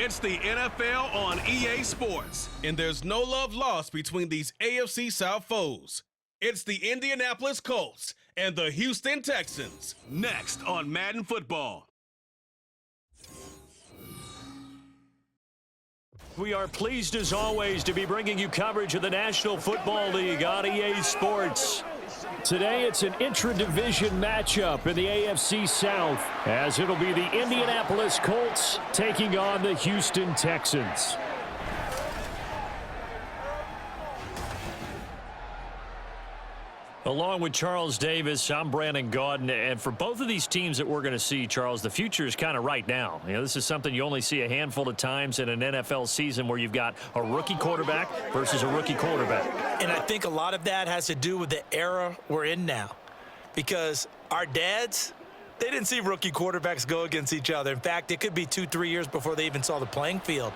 It's the NFL on EA Sports, and there's no love lost between these AFC South foes. It's the Indianapolis Colts and the Houston Texans. Next on Madden Football. We are pleased as always to be bringing you coverage of the National Football League on EA Sports. Today it's an intra-division matchup in the AFC South, as it'll be the Indianapolis Colts taking on the Houston Texans. Along with Charles Davis, I'm Brandon Gaudin, and for both of these teams that we're going to see, Charles, the future is kind of right now. You know, this is something you only see a handful of times in an NFL season where you've got a rookie quarterback versus a rookie quarterback. And I think a lot of that has to do with the era we're in now, because our dads, they didn't see rookie quarterbacks go against each other. In fact, it could be 2-3 years before they even saw the playing field.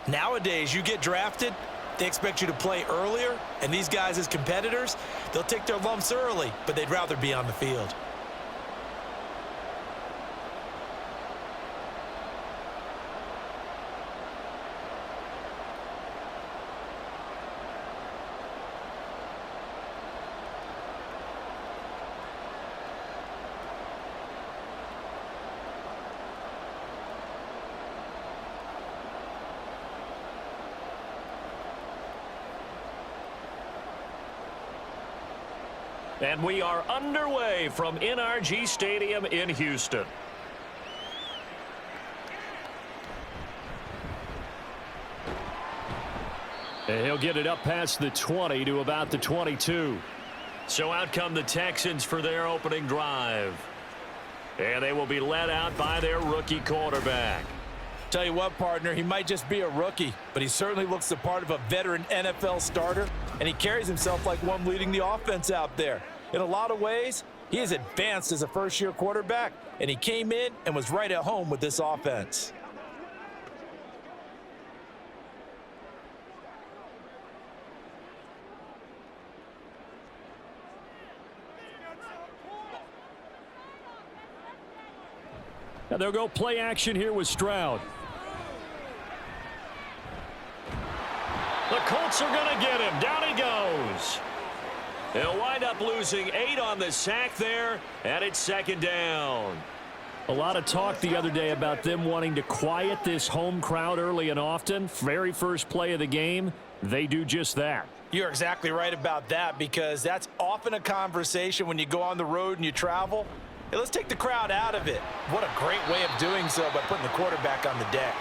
Nowadays, you get drafted, they expect you to play earlier, and these guys as competitors, they'll take their lumps early, but they'd rather be on the field. And we are underway from NRG Stadium in Houston. And he'll get it up past the 20 to about the 22. So out come the Texans for their opening drive. And they will be led out by their rookie quarterback. Tell you what, partner, he might just be a rookie, but he certainly looks the part of a veteran NFL starter, and he carries himself like one leading the offense out there. In a lot of ways, he is advanced as a first-year quarterback, and he came in and was right at home with this offense. Now they'll go play action here with Stroud. The Colts are going to get him. Down he goes. They'll wind up losing 8 on the sack there, and it's second down. A lot of talk the other day about them wanting to quiet this home crowd early and often. Very first play of the game, they do just that. You're exactly right about that, because that's often a conversation when you go on the road and you travel. Hey, let's take the crowd out of it. What a great way of doing so by putting the quarterback on the deck.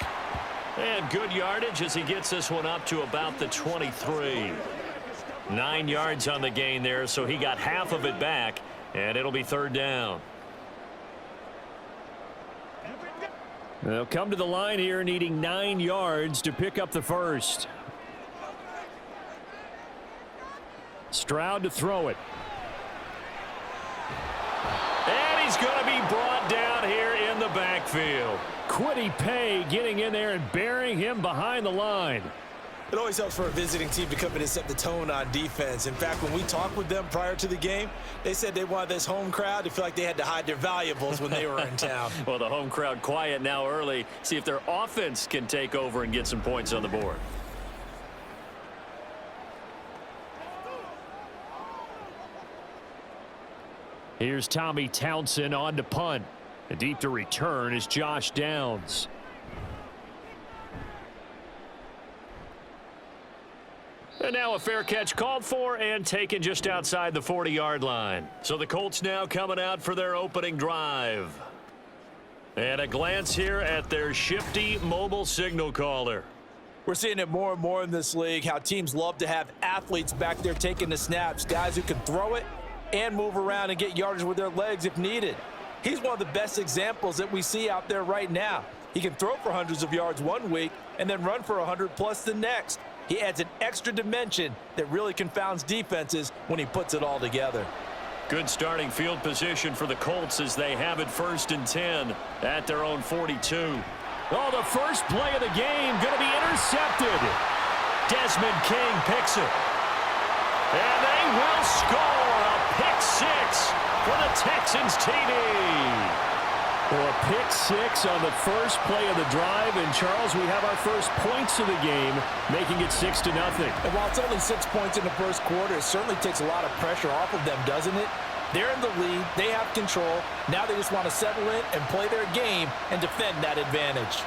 And good yardage as he gets this one up to about the 23. 9 yards on the gain there, so he got half of it back, and it'll be third down. They'll come to the line here needing 9 yards to pick up the first. Stroud to throw it. And he's going to be brought down here in the backfield. Kwity Paye getting in there and burying him behind the line. It always helps for a visiting team to come in and set the tone on defense. In fact, when we talked with them prior to the game, they said they wanted this home crowd to feel like they had to hide their valuables when they were in town. Well, the home crowd quiet now early. See if their offense can take over and get some points on the board. Here's Tommy Townsend on to punt. And deep to return is Josh Downs. And now a fair catch called for and taken just outside the 40-yard line. So the Colts now coming out for their opening drive. And a glance here at their shifty mobile signal caller. We're seeing it more and more in this league, how teams love to have athletes back there taking the snaps, guys who can throw it and move around and get yardage with their legs if needed. He's one of the best examples that we see out there right now. He can throw for hundreds of yards one week and then run for 100+ the next. He adds an extra dimension that really confounds defenses when he puts it all together. Good starting field position for the Colts as they have it 1st and 10 at their own 42. Oh, the first play of the game going to be intercepted. Desmond King picks it. And they will score a pick 6 for the Texans TD. Well, a pick six on the first play of the drive. And, Charles, we have our first points of the game, making it 6-0. And while it's only 6 points in the first quarter, it certainly takes a lot of pressure off of them, doesn't it? They're in the lead. They have control. Now they just want to settle in and play their game and defend that advantage.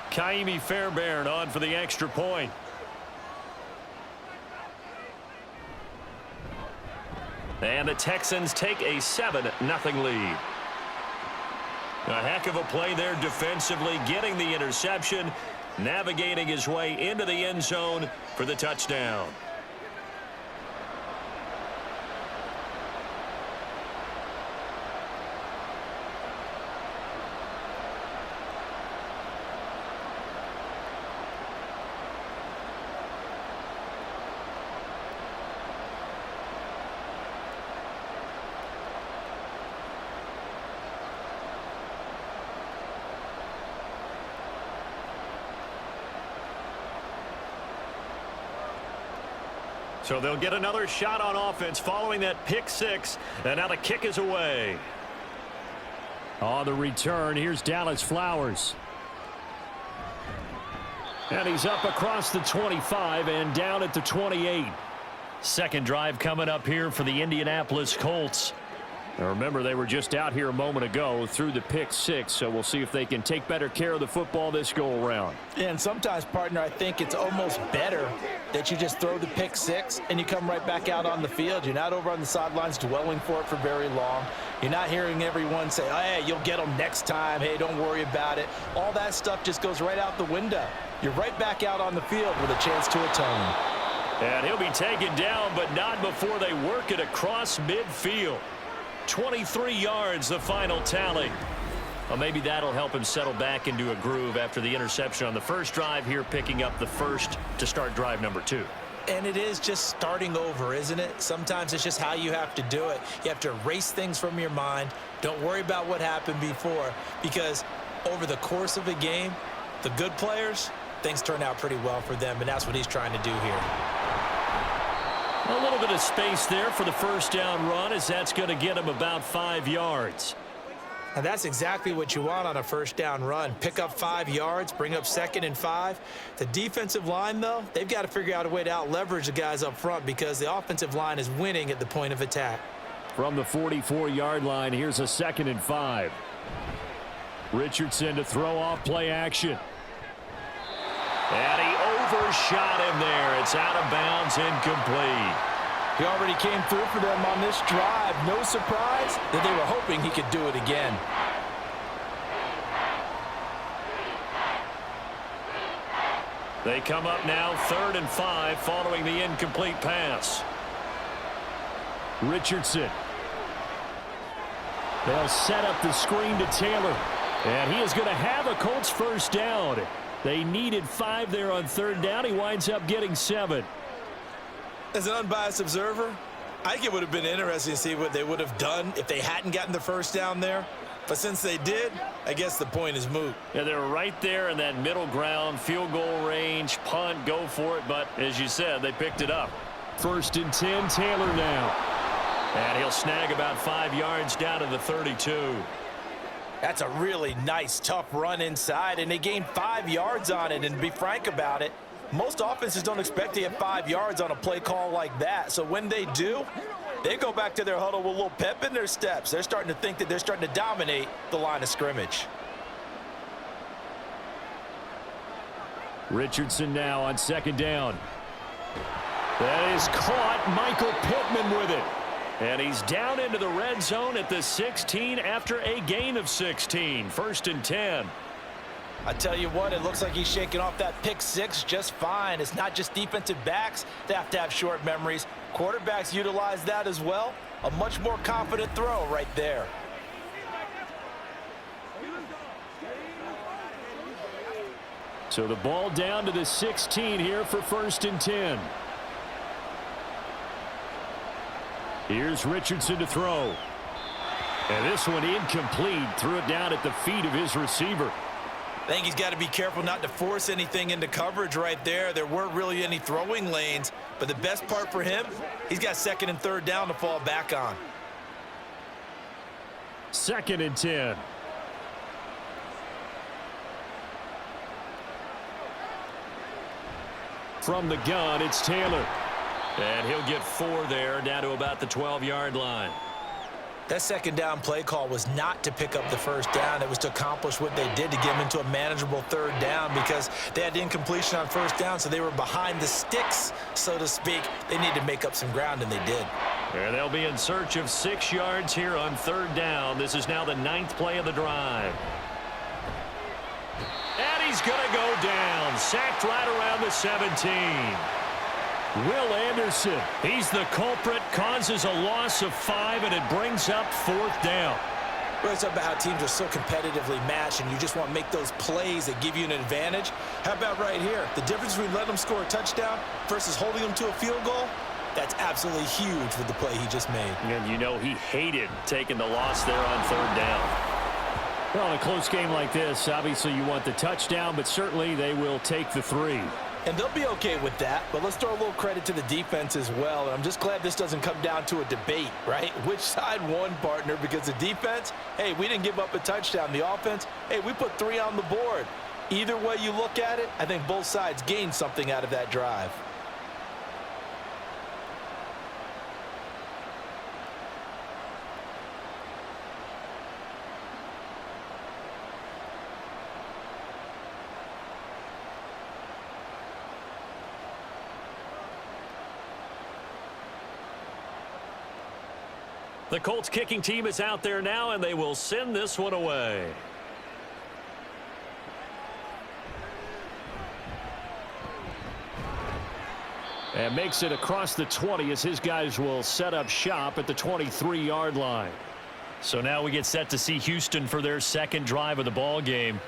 Kaimi Fairbairn on for the extra point. And the Texans take a 7-0 lead. A heck of a play there defensively, getting the interception, navigating his way into the end zone for the touchdown. So they'll get another shot on offense following that pick six, and now the kick is away. On the return, here's Dallas Flowers. And he's up across the 25 and down at the 28. Second drive coming up here for the Indianapolis Colts. Now remember, they were just out here a moment ago through the pick six, so we'll see if they can take better care of the football this go-around. And sometimes, partner, I think it's almost better that you just throw the pick six and you come right back out on the field. You're not over on the sidelines dwelling for it for very long. You're not hearing everyone say, oh, hey, you'll get them next time. Hey, don't worry about it. All that stuff just goes right out the window. You're right back out on the field with a chance to atone. And he'll be taken down, but not before they work it across midfield. 23 yards, the final tally. Well, maybe that'll help him settle back into a groove after the interception on the first drive here, picking up the first to start drive number 2. And it is just starting over, isn't it? Sometimes it's just how you have to do it. You have to erase things from your mind. Don't worry about what happened before, because over the course of a game, the good players, things turn out pretty well for them, and that's what he's trying to do here. A little bit of space there for the first down run, as that's going to get him about 5 yards. And that's exactly what you want on a first down run. Pick up 5 yards, bring up 2nd and 5. The defensive line, though, they've got to figure out a way to out-leverage the guys up front because the offensive line is winning at the point of attack. From the 44-yard line, here's a 2nd and 5. Richardson to throw off play action. And he overshot him there. It's out of bounds, incomplete. He already came through for them on this drive. No surprise that they were hoping he could do it again. They come up now 3rd and 5 following the incomplete pass. Richardson. They'll set up the screen to Taylor. And he is going to have a Colts first down. They needed 5 there on 3rd down. He winds up getting 7. As an unbiased observer, I think it would have been interesting to see what they would have done if they hadn't gotten the first down there. But since they did, I guess the point is moot. Yeah, they're right there in that middle ground, field goal range, punt, go for it. But as you said, they picked it up. 1st and 10, Taylor now. And he'll snag about 5 yards down to the 32. That's a really nice, tough run inside, and they gained 5 yards on it. And to be frank about it, most offenses don't expect to get 5 yards on a play call like that. So when they do, they go back to their huddle with a little pep in their steps. They're starting to think that they're starting to dominate the line of scrimmage. Richardson now on 2nd down. That is caught. Michael Pittman with it. And he's down into the red zone at the 16 after a gain of 16. 1st and 10. I tell you what, it looks like he's shaking off that pick six just fine. It's not just defensive backs that have to have short memories. Quarterbacks utilize that as well. A much more confident throw right there. So the ball down to the 16 here for 1st and 10. Here's Richardson to throw. And this one incomplete. Threw it down at the feet of his receiver. I think he's got to be careful not to force anything into coverage right there. There weren't really any throwing lanes, but the best part for him, he's got second and third down to fall back on. 2nd and 10. From the gun, it's Taylor. And he'll get 4 there, down to about the 12-yard line. That second down play call was not to pick up the first down. It was to accomplish what they did to get them into a manageable third down because they had incompletion on first down, so they were behind the sticks, so to speak. They needed to make up some ground, and they did. And they'll be in search of 6 yards here on third down. This is now the 9th play of the drive. And he's going to go down. Sacked right around the 17. Will Anderson. He's the culprit, causes a loss of 5, and it brings up 4th down. We're talking about how teams are so competitively matched, and you just want to make those plays that give you an advantage. How about right here? The difference between letting them score a touchdown versus holding them to a field goal, that's absolutely huge with the play he just made. And you know he hated taking the loss there on third down. Well, in a close game like this, obviously you want the touchdown, but certainly they will take the 3. And they'll be okay with that, but let's throw a little credit to the defense as well. And I'm just glad this doesn't come down to a debate, right? Which side won, partner? Because the defense, hey, we didn't give up a touchdown. The offense, hey, we put 3 on the board. Either way you look at it, I think both sides gained something out of that drive. The Colts kicking team is out there now, and they will send this one away. And makes it across the 20 as his guys will set up shop at the 23-yard line. So now we get set to see Houston for their second drive of the ball game.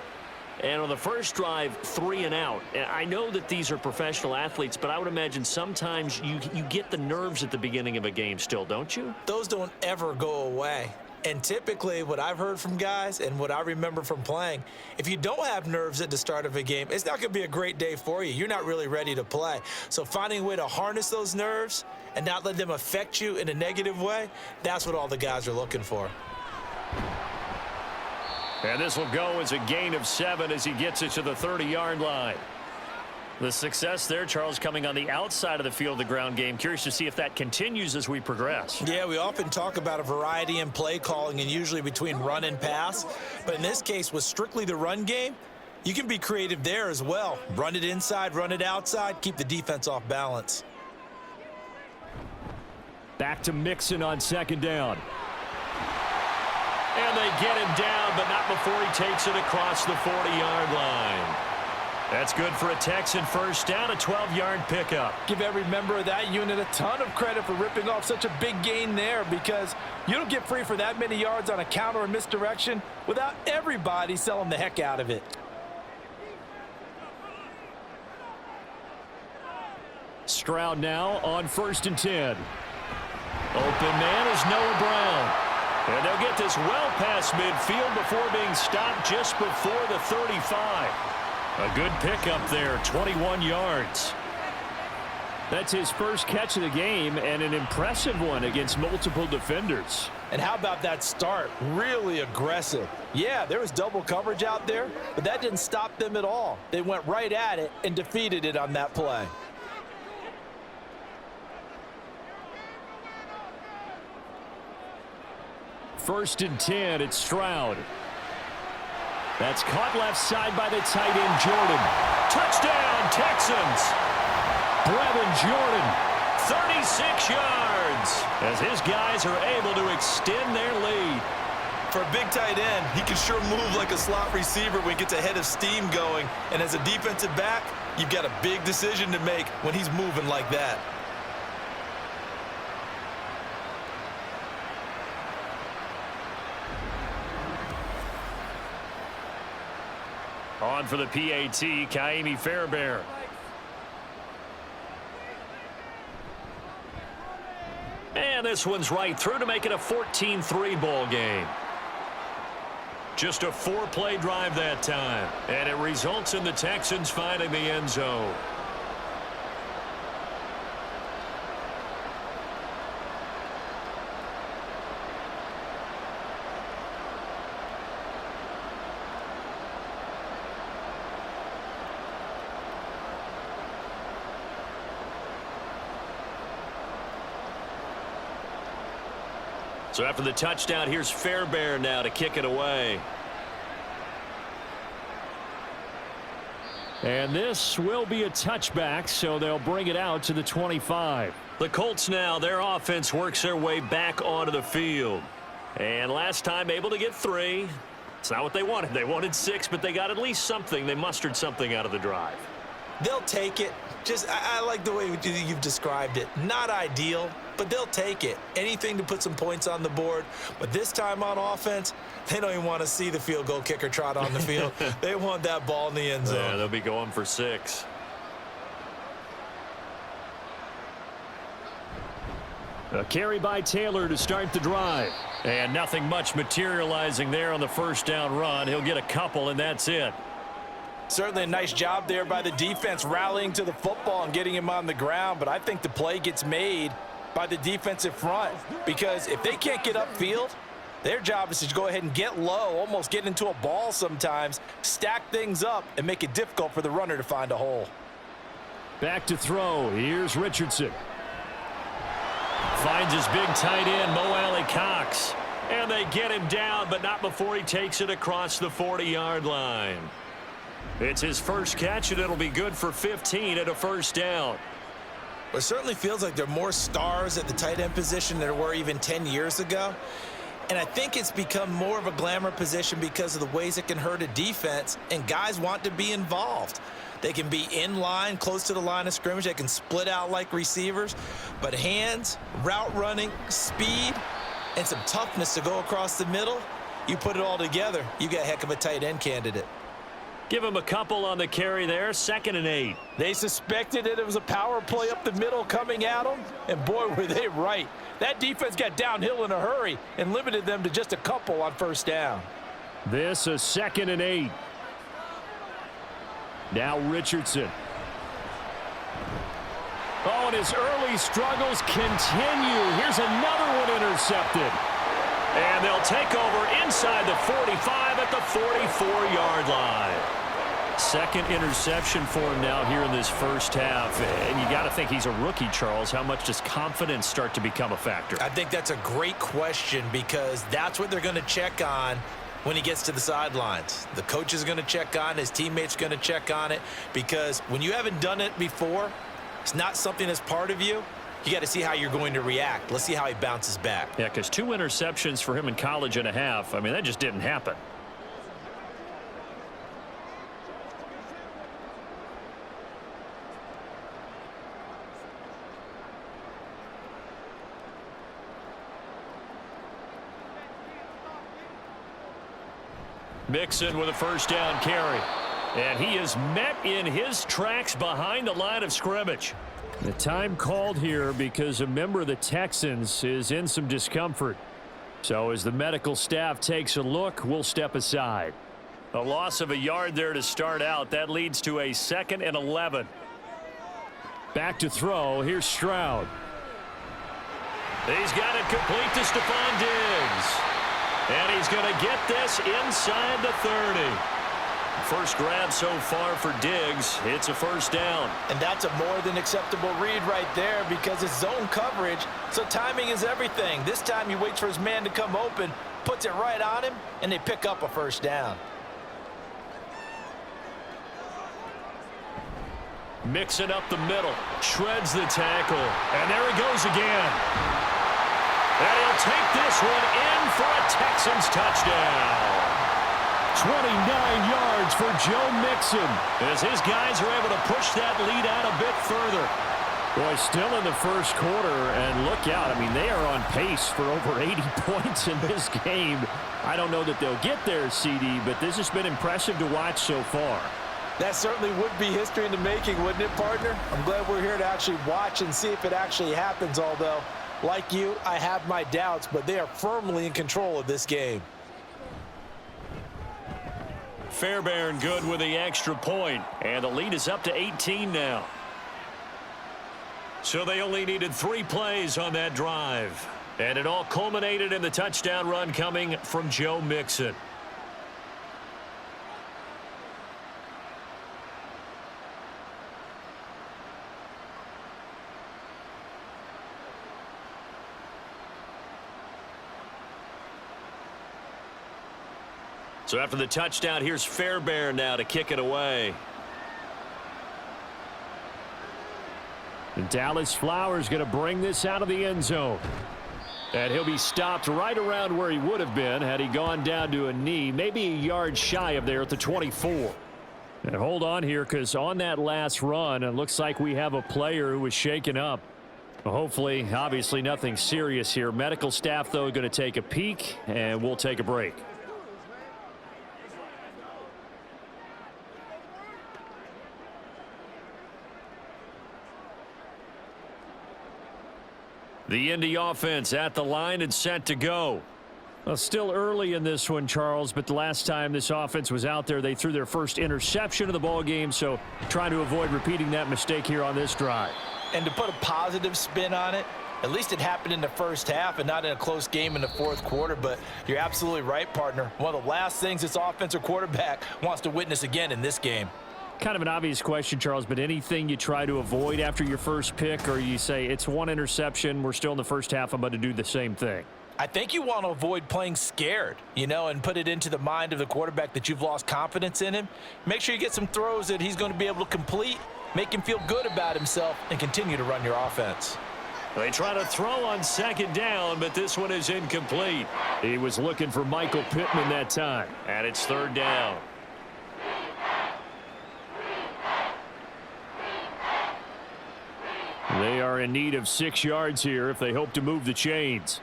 And on the first drive, 3 and out. And I know that these are professional athletes, but I would imagine sometimes you get the nerves at the beginning of a game still, don't you? Those don't ever go away. And typically what I've heard from guys and what I remember from playing, if you don't have nerves at the start of a game, it's not going to be a great day for you. You're not really ready to play. So finding a way to harness those nerves and not let them affect you in a negative way, that's what all the guys are looking for. And this will go as a gain of 7 as he gets it to the 30-yard line. The success there, Charles, coming on the outside of the field of the ground game. Curious to see if that continues as we progress. Yeah, we often talk about a variety in play calling and usually between run and pass. But in this case, with strictly the run game, you can be creative there as well. Run it inside, run it outside, keep the defense off balance. Back to Mixon on 2nd down. And they get him down, but not before he takes it across the 40-yard line. That's good for a Texan first down, a 12-yard pickup. Give every member of that unit a ton of credit for ripping off such a big gain there because you don't get free for that many yards on a counter or misdirection without everybody selling the heck out of it. Stroud now on 1st and 10. Open man is Noah Brown. And they'll get this well past midfield before being stopped just before the 35. A good pickup there, 21 yards. That's his first catch of the game and an impressive one against multiple defenders. And how about that start? Really aggressive. Yeah, there was double coverage out there, but that didn't stop them at all. They went right at it and defeated it on that play. First and 10, it's Stroud. That's caught left side by the tight end, Jordan. Touchdown, Texans. Brevin Jordan. 36 yards as his guys are able to extend their lead. For a big tight end, he can sure move like a slot receiver when he gets a head of steam going. And as a defensive back, you've got a big decision to make when he's moving like that. On for the PAT, Kaimi Fairbairn. And And this one's right through to make it a 14-3 ball game. Just a 4-play drive that time. And it results in the Texans finding the end zone. So after the touchdown, here's Fairbairn now to kick it away. And this will be a touchback, so they'll bring it out to the 25. The Colts now, their offense works their way back onto the field. And last time able to get 3. It's not what they wanted. They wanted 6, but they got at least something. They mustered something out of the drive. They'll take it. I like the way you've described it. Not ideal, but they'll take it. Anything to put some points on the board. But this time on offense, they don't even want to see the field goal kicker trot on the field. They want that ball in the end zone. Yeah, they'll be going for 6. A carry by Taylor to start the drive. And nothing much materializing there on the first down run. He'll get a couple, and that's it. Certainly a nice job there by the defense rallying to the football and getting him on the ground, but I think the play gets made by the defensive front because if they can't get upfield, their job is to go ahead and get low, almost get into a ball sometimes, stack things up, and make it difficult for the runner to find a hole. Back to throw. Here's Richardson. Finds his big tight end, Mo Alley-Cox. And they get him down, but not before he takes it across the 40-yard line. It's his first catch, and it'll be good for 15 at a first down. It certainly feels like there are more stars at the tight end position than there were even 10 years ago. And I think it's become more of a glamour position because of the ways it can hurt a defense, and guys want to be involved. They can be in line, close to the line of scrimmage. They can split out like receivers. But hands, route running, speed, and some toughness to go across the middle, you put it all together, you got a heck of a tight end candidate. Give him a couple on the carry there, 2nd and 8. They suspected that it was a power play up the middle coming at them, and boy, were they right. That defense got downhill in a hurry and limited them to just a couple on first down. This a 2nd and 8. Now Richardson. Oh, and his early struggles continue. Here's another one intercepted. And they'll take over inside the 45 at the 44-yard line. 2nd interception for him now here in this first half. And you got to think he's a rookie, Charles. How much does confidence start to become a factor? I think that's a great question because that's what they're going to check on when he gets to the sidelines. The coach is going to check on, his teammates going to check on it because when you haven't done it before, it's not something that's part of you. You got to see how you're going to react. Let's see how he bounces back. Yeah, because 2 interceptions for him in college and a half. I mean, that just didn't happen. Mixon with a first down carry. And he is met in his tracks behind the line of scrimmage. The time called here because a member of the Texans is in some discomfort. So as the medical staff takes a look, we'll step aside. A loss of a yard there to start out. That leads to a 2nd and 11. Back to throw. Here's Stroud. He's got it complete to Stephon Diggs. And he's going to get this inside the 30. First grab so far for Diggs. It's a first down. And that's a more than acceptable read right there because it's zone coverage, so timing is everything. This time he waits for his man to come open, puts it right on him, and they pick up a first down. Mixon up the middle, shreds the tackle, and there he goes again. And he'll take this one in for a Texans touchdown. 29 yards for Joe Mixon. As his guys are able to push that lead out a bit further. Boy, still in the first quarter, and look out. I mean, they are on pace for over 80 points in this game. I don't know that they'll get there, CD, but this has been impressive to watch so far. That certainly would be history in the making, wouldn't it, partner? I'm glad we're here to actually watch and see if it actually happens, although Like you, I have my doubts, but they are firmly in control of this game. Fairbairn good with the extra point, and the lead is up to 18 now. So they only needed 3 plays on that drive, and it all culminated in the touchdown run coming from Joe Mixon. So after the touchdown, here's Fairbairn now to kick it away. And Dallas Flowers going to bring this out of the end zone. And he'll be stopped right around where he would have been had he gone down to a knee, maybe a yard shy of there at the 24. And hold on here, because on that last run, it looks like we have a player who was shaken up. Hopefully, obviously nothing serious here. Medical staff, though, going to take a peek, and we'll take a break. The Indy offense at the line and set to go. Well, still early in this one, Charles, but the last time this offense was out there, they threw their first interception of the ball game, so trying to avoid repeating that mistake here on this drive. And to put a positive spin on it, at least it happened in the first half and not in a close game in the fourth quarter, but you're absolutely right, partner. One of the last things this offensive quarterback wants to witness again in this game. Kind of an obvious question, Charles, but anything you try to avoid after your first pick, or you say it's one interception, we're still in the first half, I'm about to do the same thing? I think you want to avoid playing scared, and put it into the mind of the quarterback that you've lost confidence in him. Make sure you get some throws that he's going to be able to complete, make him feel good about himself, and continue to run your offense. They try to throw on second down, but this one is incomplete. He was looking for Michael Pittman that time. And it's third down. They are in need of 6 yards here if they hope to move the chains.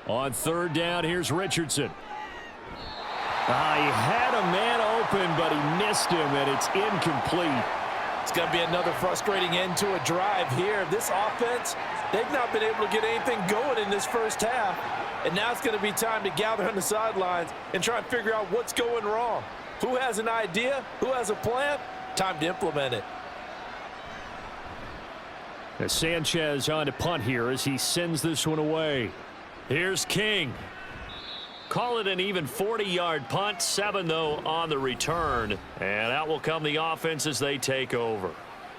On third down, here's Richardson. He had a man open, but he missed him, and it's incomplete. It's going to be another frustrating end to a drive here. This offense, they've not been able to get anything going in this first half, and now it's going to be time to gather on the sidelines and try and figure out what's going wrong. Who has an idea? Who has a plan? Time to implement it. As Sanchez on to punt here as he sends this one away. Here's King. Call it an even 40-yard punt, 7 though on the return, and out will come the offense as they take over.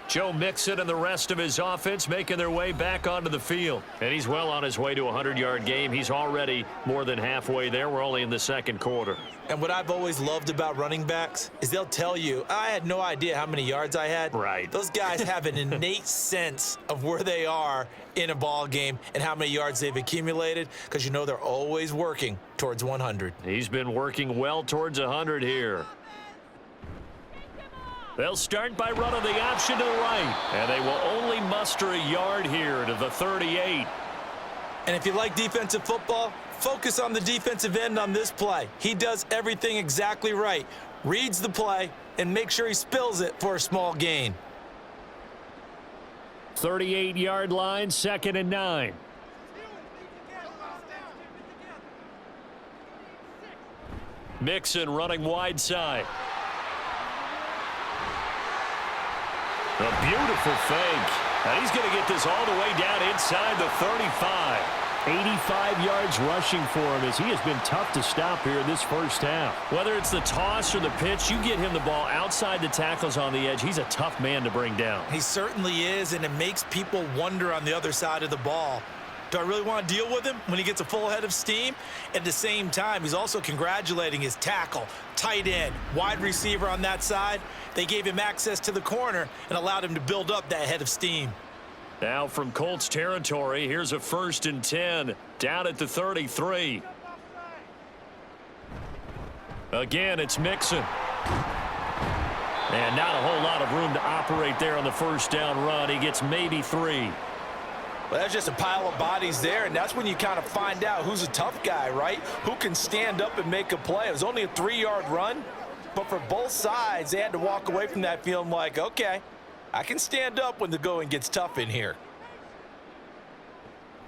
Joe Mixon and the rest of his offense making their way back onto the field, and he's well on his way to a 100-yard game. He's already more than halfway there. We're only in the second quarter. And what I've always loved about running backs is they'll tell you, I had no idea how many yards I had. Right. Those guys have an innate sense of where they are in a ball game and how many yards they've accumulated, because they're always working towards 100. He's been working well towards 100 here. They'll start by running the option to the right, and they will only muster a yard here to the 38. And if you like defensive football, focus on the defensive end on this play. He does everything exactly right. Reads the play and make sure he spills it for a small gain. 38-yard line, 2nd and 9. Mixon running wide side. A beautiful fake. And he's going to get this all the way down inside the 35. 85 yards rushing for him as he has been tough to stop here in this first half. Whether it's the toss or the pitch, you get him the ball outside the tackles on the edge. He's a tough man to bring down. He certainly is, and it makes people wonder on the other side of the ball. Do I really want to deal with him when he gets a full head of steam? At the same time, he's also congratulating his tackle, tight end, wide receiver on that side. They gave him access to the corner and allowed him to build up that head of steam. Now from Colts territory, here's a 1st and 10 down at the 33. Again, it's Mixon. And not a whole lot of room to operate there on the first down run. He gets maybe 3. Well, that's just a pile of bodies there, and that's when you kind of find out who's a tough guy, right? Who can stand up and make a play. It was only a 3-yard run, but for both sides, they had to walk away from that feeling like, okay, I can stand up when the going gets tough in here.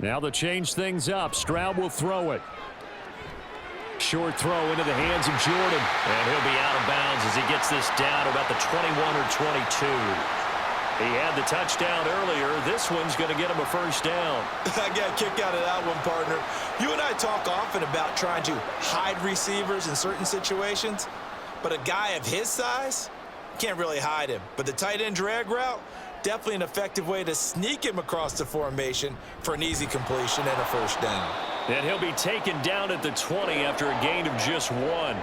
Now they'll change things up. Stroud will throw it. Short throw into the hands of Jordan. And he'll be out of bounds as he gets this down to about the 21 or 22. He had the touchdown earlier. This one's going to get him a first down. I got a kick out of that one, partner. You and I talk often about trying to hide receivers in certain situations, but a guy of his size can't really hide him. But the tight end drag route, definitely an effective way to sneak him across the formation for an easy completion and a first down. And he'll be taken down at the 20 after a gain of just 1.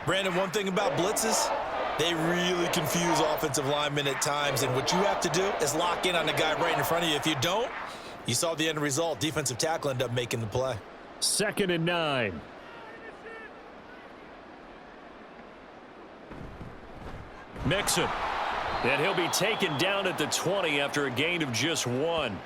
Brandon, one thing about blitzes, they really confuse offensive linemen at times, and what you have to do is lock in on the guy right in front of you. If you don't, you saw the end result. Defensive tackle ended up making the play. 2nd and 9. Mixon. And he'll be taken down at the 20 after a gain of just 1.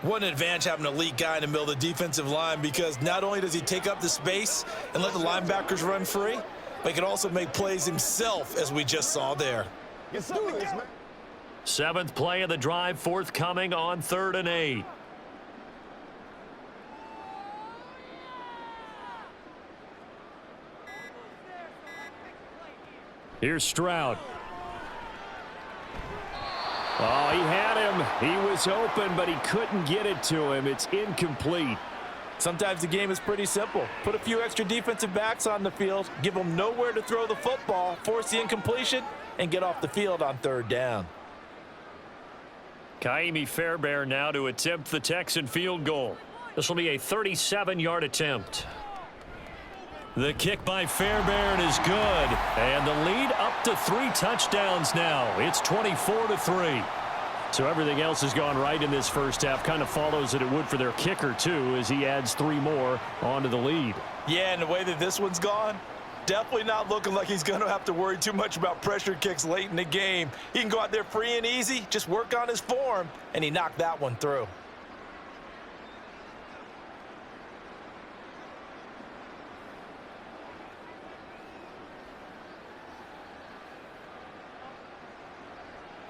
What an advantage having an elite guy in the middle of the defensive line, because not only does he take up the space and let the linebackers run free, but he can also make plays himself, as we just saw there. 7th play of the drive forthcoming on 3rd and 8. Here's Stroud. Oh, he had him. He was open, but he couldn't get it to him. It's incomplete. Sometimes the game is pretty simple. Put a few extra defensive backs on the field, give them nowhere to throw the football, force the incompletion, and get off the field on 3rd down. Kaimi Fairbairn now to attempt the Texan field goal. This will be a 37-yard attempt. The kick by Fairbairn is good, and the lead up to 3 touchdowns now. It's 24-3. So everything else has gone right in this first half. Kind of follows that it would for their kicker, too, as he adds 3 more onto the lead. Yeah, and the way that this one's gone, definitely not looking like he's going to have to worry too much about pressure kicks late in the game. He can go out there free and easy, just work on his form, and he knocked that one through.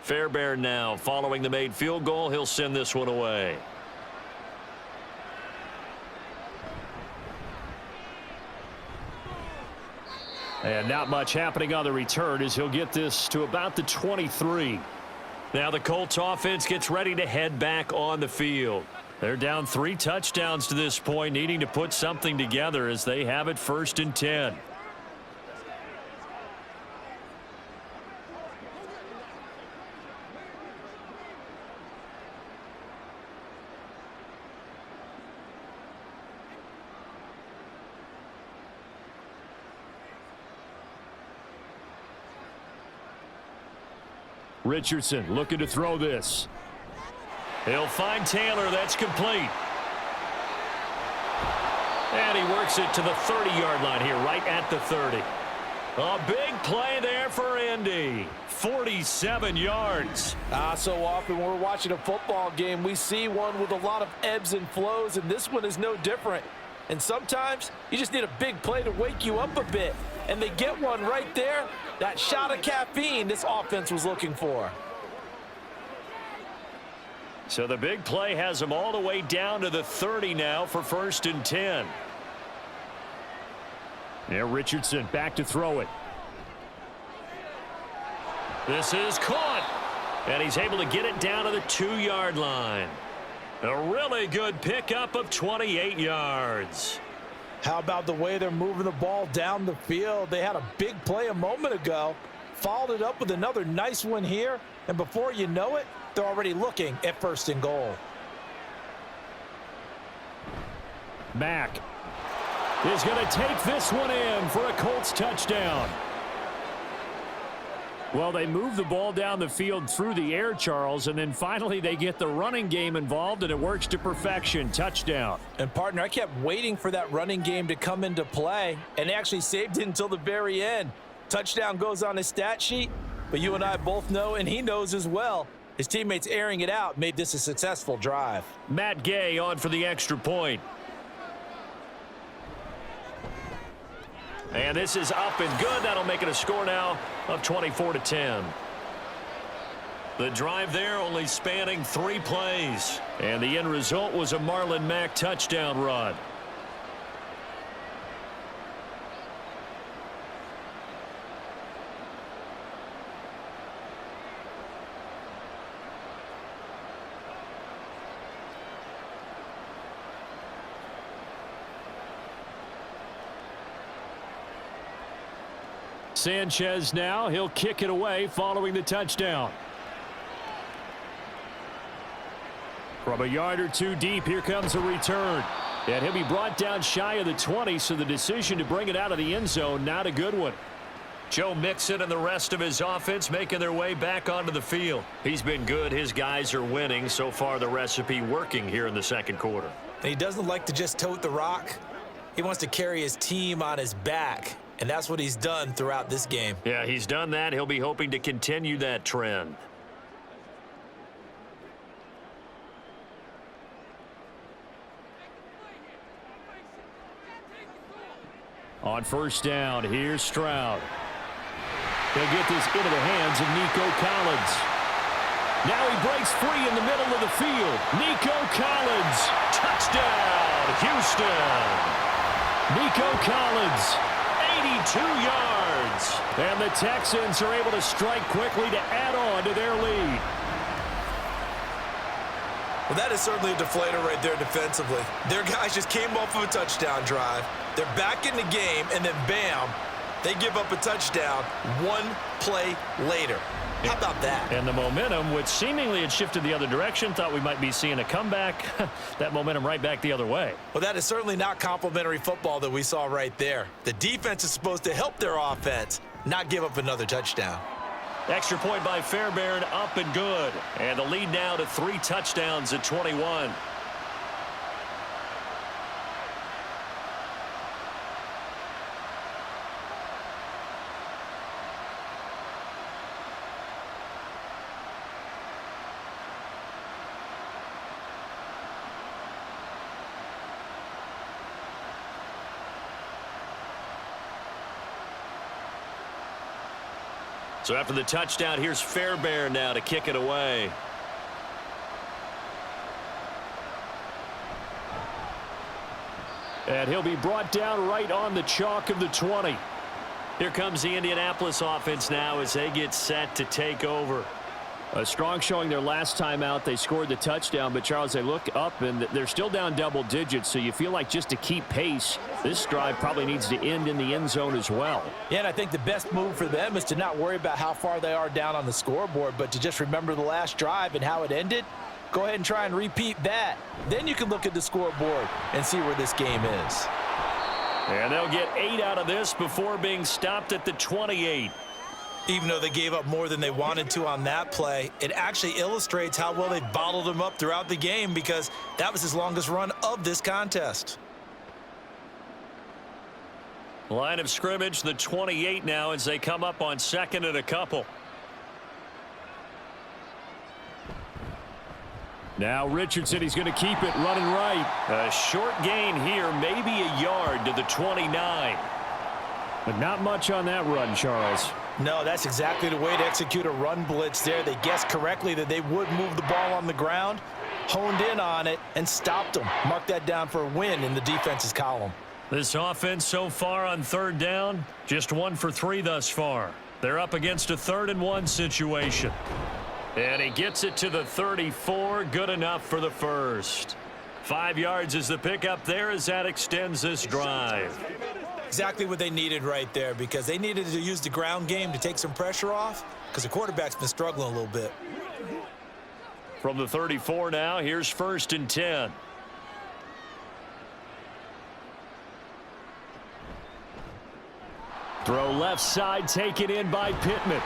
Fairbairn now following the made field goal. He'll send this one away. And not much happening on the return as he'll get this to about the 23. Now the Colts offense gets ready to head back on the field. They're down 3 touchdowns to this point, needing to put something together as they have it 1st and 10. Richardson looking to throw this. He'll find Taylor. That's complete. And he works it to the 30-yard line here, right at the 30. A big play there for Indy. 47 yards. So often when we're watching a football game, we see one with a lot of ebbs and flows, and this one is no different. And sometimes you just need a big play to wake you up a bit. And they get one right there. That shot of caffeine this offense was looking for. So the big play has them all the way down to the 30 now for 1st and 10. There, Richardson back to throw it. This is caught. And he's able to get it down to the 2-yard line. A really good pickup of 28 yards. How about the way they're moving the ball down the field? They had a big play a moment ago, followed it up with another nice one here, and before you know it, they're already looking at 1st and goal. Mack is going to take this one in for a Colts touchdown. Well, they move the ball down the field through the air, Charles, and then finally they get the running game involved, and it works to perfection. Touchdown. And, partner, I kept waiting for that running game to come into play, and they actually saved it until the very end. Touchdown goes on his stat sheet, but you and I both know, and he knows as well, his teammates airing it out made this a successful drive. Matt Gay on for the extra point. And this is up and good. That'll make it a score now of 24-10. The drive there only spanning 3 plays. And the end result was a Marlon Mack touchdown run. Sanchez now, he'll kick it away following the touchdown. From a yard or two deep, here comes a return. And he'll be brought down shy of the 20, so the decision to bring it out of the end zone, not a good one. Joe Mixon and the rest of his offense making their way back onto the field. He's been good. His guys are winning. So far, the recipe working here in the second quarter. And he doesn't like to just tote the rock. He wants to carry his team on his back. And that's what he's done throughout this game. Yeah, he's done that. He'll be hoping to continue that trend. On first down, here's Stroud. He'll get this into the hands of Nico Collins. Now he breaks free in the middle of the field. Nico Collins. Touchdown, Houston. Nico Collins. 82 yards. And the Texans are able to strike quickly to add on to their lead. Well, that is certainly a deflator right there defensively. Their guys just came off of a touchdown drive. They're back in the game, and then bam, they give up a touchdown 1 play later. How about that? And the momentum, which seemingly had shifted the other direction, thought we might be seeing a comeback. That momentum right back the other way. Well, that is certainly not complimentary football that we saw right there. The defense is supposed to help their offense, not give up another touchdown. Extra point by Fairbairn, up and good. And the lead now to 3 touchdowns at 21. So after the touchdown, here's Fairbairn now to kick it away. And he'll be brought down right on the chalk of the 20. Here comes the Indianapolis offense now as they get set to take over. A strong showing their last time out. They scored the touchdown, but Charles, they look up and they're still down double digits, so you feel like just to keep pace, this drive probably needs to end in the end zone as well. Yeah, and I think the best move for them is to not worry about how far they are down on the scoreboard, but to just remember the last drive and how it ended. Go ahead and try and repeat that. Then you can look at the scoreboard and see where this game is. And they'll get 8 out of this before being stopped at the 28. Even though they gave up more than they wanted to on that play, it actually illustrates how well they bottled him up throughout the game because that was his longest run of this contest. Line of scrimmage, the 28 now as they come up on 2nd and a couple. Now Richardson, he's going to keep it running right. A short gain here, maybe a yard to the 29. But not much on that run, Charles. No, that's exactly the way to execute a run blitz there. They guessed correctly that they would move the ball on the ground, honed in on it, and stopped them. Mark that down for a win in the defense's column. This offense so far on 3rd down, just 1 for 3 thus far. They're up against a 3rd and 1 situation. And he gets it to the 34, good enough for the first. 5 yards is the pickup there as that extends this drive. Exactly what they needed right there because they needed to use the ground game to take some pressure off because the quarterback's been struggling a little bit. From the 34 now, here's 1st and 10. Throw left side, taken in by Pittman.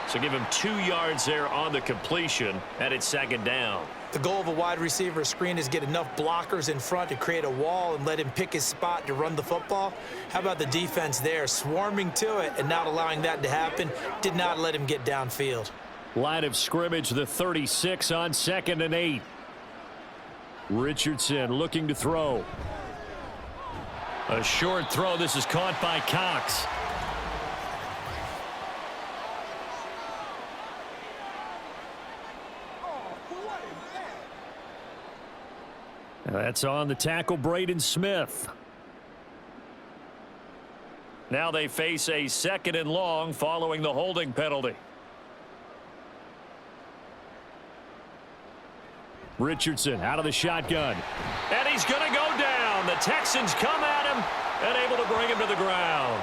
So give him 2 yards there on the completion, and it's 2nd down. The goal of a wide receiver screen is get enough blockers in front to create a wall and let him pick his spot to run the football. How about the defense there, swarming to it and not allowing that to happen? Did not let him get downfield. Line of scrimmage, the 36 on 2nd and 8. Richardson looking to throw. A short throw. This is caught by Cox. That's on the tackle, Braden Smith. Now they face a 2nd and long following the holding penalty. Richardson out of the shotgun. And he's going to go down. The Texans come at him and able to bring him to the ground.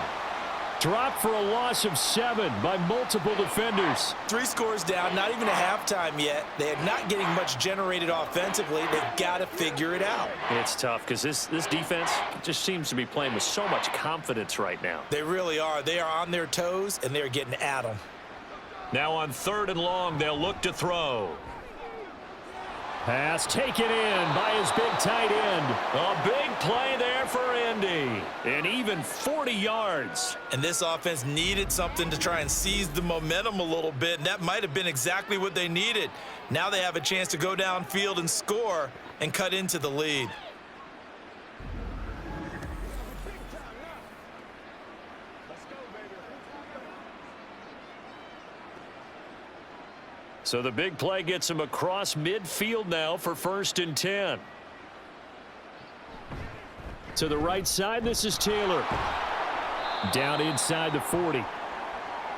Dropped for a loss of 7 by multiple defenders. 3 scores down, not even a halftime yet. They are not getting much generated offensively. They've got to figure it out. It's tough because this defense just seems to be playing with so much confidence right now. They really are. They are on their toes, and they're getting at them. Now on 3rd and long, they'll look to throw. Pass taken in by his big tight end. A big play there for Indy. And even 40 yards. And this offense needed something to try and seize the momentum a little bit, and that might have been exactly what they needed. Now they have a chance to go downfield and score and cut into the lead. So the big play gets him across midfield now for 1st and 10. To the right side, this is Taylor. Down inside the 40.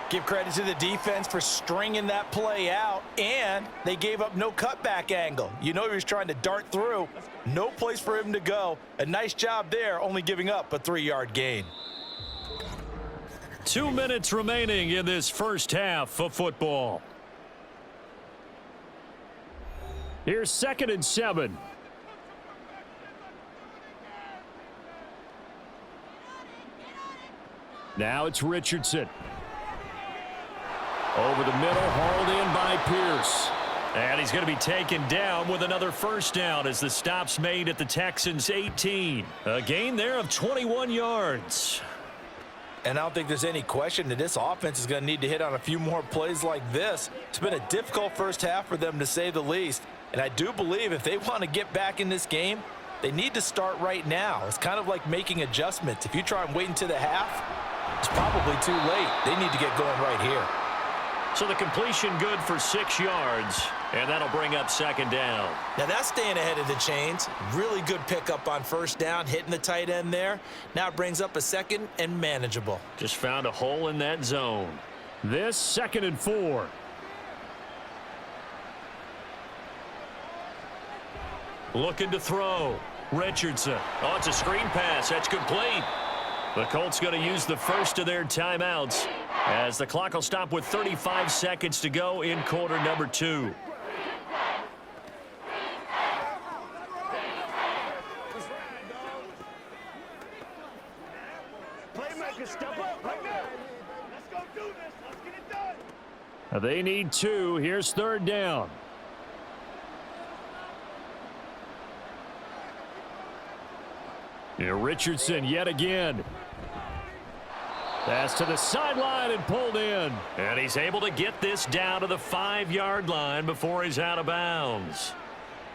Give credit to the defense for stringing that play out, and they gave up no cutback angle. You know he was trying to dart through. No place for him to go. A nice job there, only giving up a 3-yard gain. 2 minutes remaining in this first half of football. Here's 2nd and 7. Now it's Richardson. Over the middle, hauled in by Pierce. And he's going to be taken down with another 1st down as the stop's made at the Texans' 18. A gain there of 21 yards. And I don't think there's any question that this offense is going to need to hit on a few more plays like this. It's been a difficult first half for them, to say the least. And I do believe if they want to get back in this game, they need to start right now. It's kind of like making adjustments. If you try and wait until the half, it's probably too late. They need to get going right here. So the completion good for 6 yards, and that'll bring up 2nd down. Now that's staying ahead of the chains. Really good pickup on 1st down, hitting the tight end there. Now it brings up a 2nd and manageable. Just found a hole in that zone. This 2nd and 4. Looking to throw. Richardson. Oh, it's a screen pass. That's complete. The Colts going to use the first of their timeouts as the clock will stop with 35 seconds to go in quarter number 2. Playmakers, step up right now. Let's go do this. Let's get it done. They need 2. Here's 3rd down. Here Richardson yet again. Pass to the sideline and pulled in. And he's able to get this down to the 5-yard line before he's out of bounds.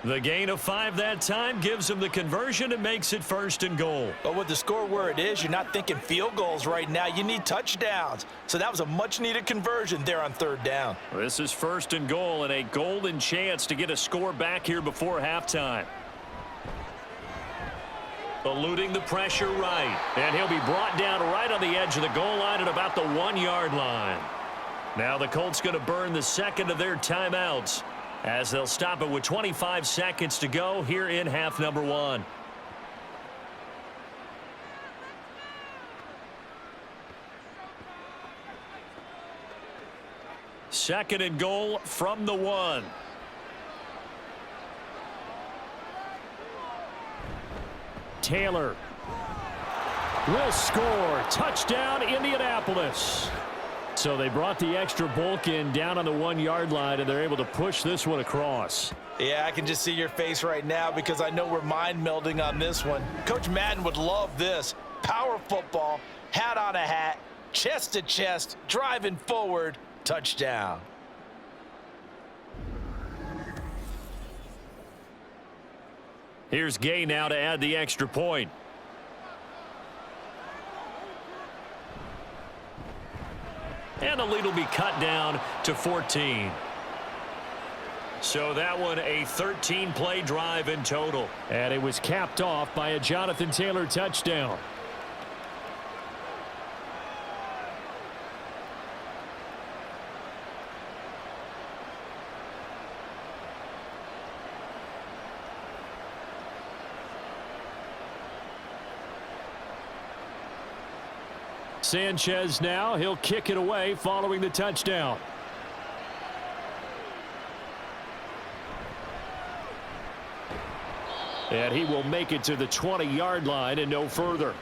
The gain of 5 that time gives him the conversion and makes it 1st and goal. But with the score where it is, you're not thinking field goals right now. You need touchdowns. So that was a much-needed conversion there on 3rd down. This is 1st and goal and a golden chance to get a score back here before halftime. Eluding the pressure right. And he'll be brought down right on the edge of the goal line at about the 1-yard line. Now the Colts going to burn the 2nd of their timeouts as they'll stop it with 25 seconds to go here in half number 1. Second and goal from the 1. Taylor will score. Touchdown, Indianapolis. So they brought the extra bulk in down on the 1-yard line, and they're able to push this one across. Yeah, I can just see your face right now because I know we're mind melding on this one. Coach Madden would love this. Power football, hat on a hat, chest to chest, driving forward, touchdown. Here's Gay now to add the extra point. And the lead will be cut down to 14. So that one a 13-play drive in total. And it was capped off by a Jonathan Taylor touchdown. Sanchez now, he'll kick it away following the touchdown. And he will make it to the 20-yard line and no further.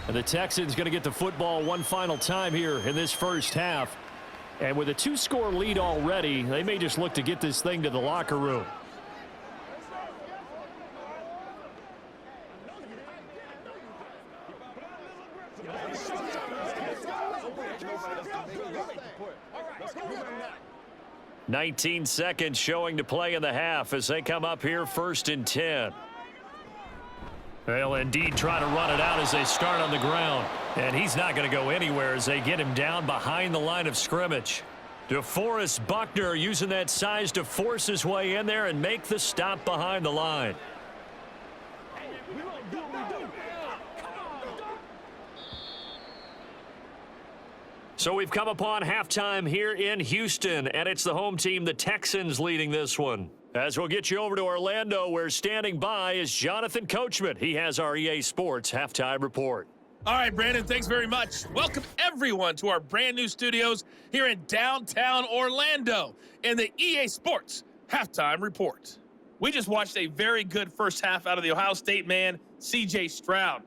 And the Texans going to get the football one final time here in this first half. And with a 2-score lead already, they may just look to get this thing to the locker room. "19 seconds showing to play in the half as they come up here 1st and 10. They'll indeed try to run it out as they start on the ground. And he's not going to go anywhere as they get him down behind the line of scrimmage. DeForest Buckner using that size to force his way in there and make the stop behind the line. So we've come upon halftime here in Houston, and it's the home team, the Texans, leading this one. As we'll get you over to Orlando, where standing by is Jonathan Coachman. He has our EA Sports halftime report. All right, Brandon, thanks very much. Welcome, everyone, to our brand new studios here in downtown Orlando in the EA Sports halftime report. We just watched a very good first half out of the Ohio State man, C.J. Stroud.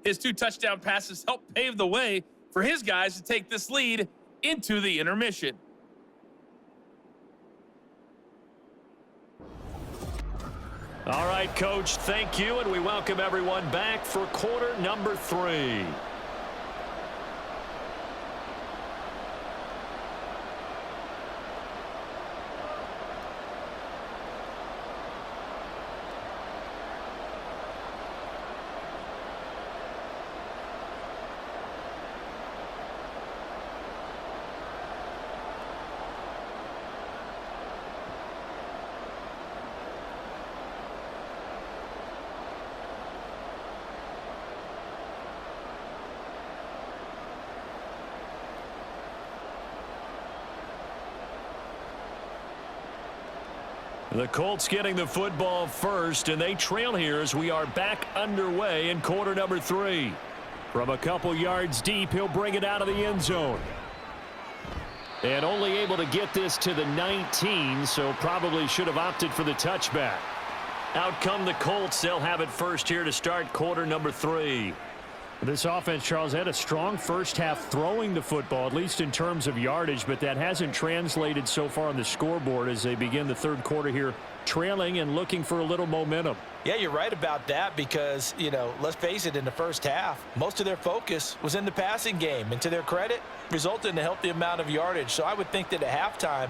His 2 touchdown passes helped pave the way for his guys to take this lead into the intermission. All right, Coach, thank you, and we welcome everyone back for quarter number 3. The Colts getting the football first, and they trail here as we are back underway in quarter number 3. From a couple yards deep, he'll bring it out of the end zone. And only able to get this to the 19, so probably should have opted for the touchback. Out come the Colts. They'll have it first here to start quarter number 3. This offense, Charles, had a strong first half throwing the football, at least in terms of yardage, but that hasn't translated so far on the scoreboard as they begin the third quarter here, trailing and looking for a little momentum. Yeah, you're right about that because, let's face it, in the first half, most of their focus was in the passing game, and to their credit, resulted in a healthy amount of yardage. So I would think that at halftime,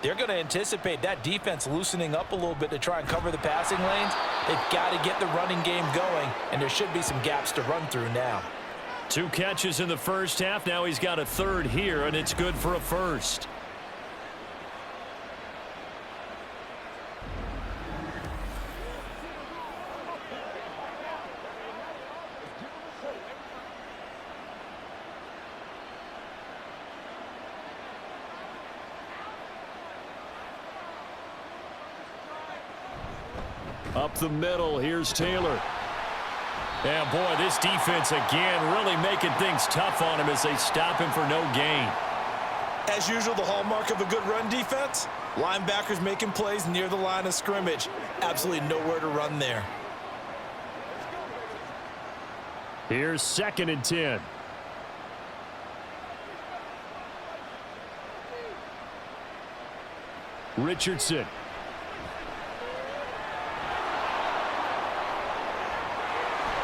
they're going to anticipate that defense loosening up a little bit to try and cover the passing lanes. They've got to get the running game going, and there should be some gaps to run through now. 2 catches in the first half. Now he's got a third here, and it's good for a first. Up the middle, here's Taylor. Yeah, boy, this defense again really making things tough on him as they stop him for no gain. As usual, the hallmark of a good run defense, linebackers making plays near the line of scrimmage. Absolutely nowhere to run there. Here's 2nd and 10. Richardson.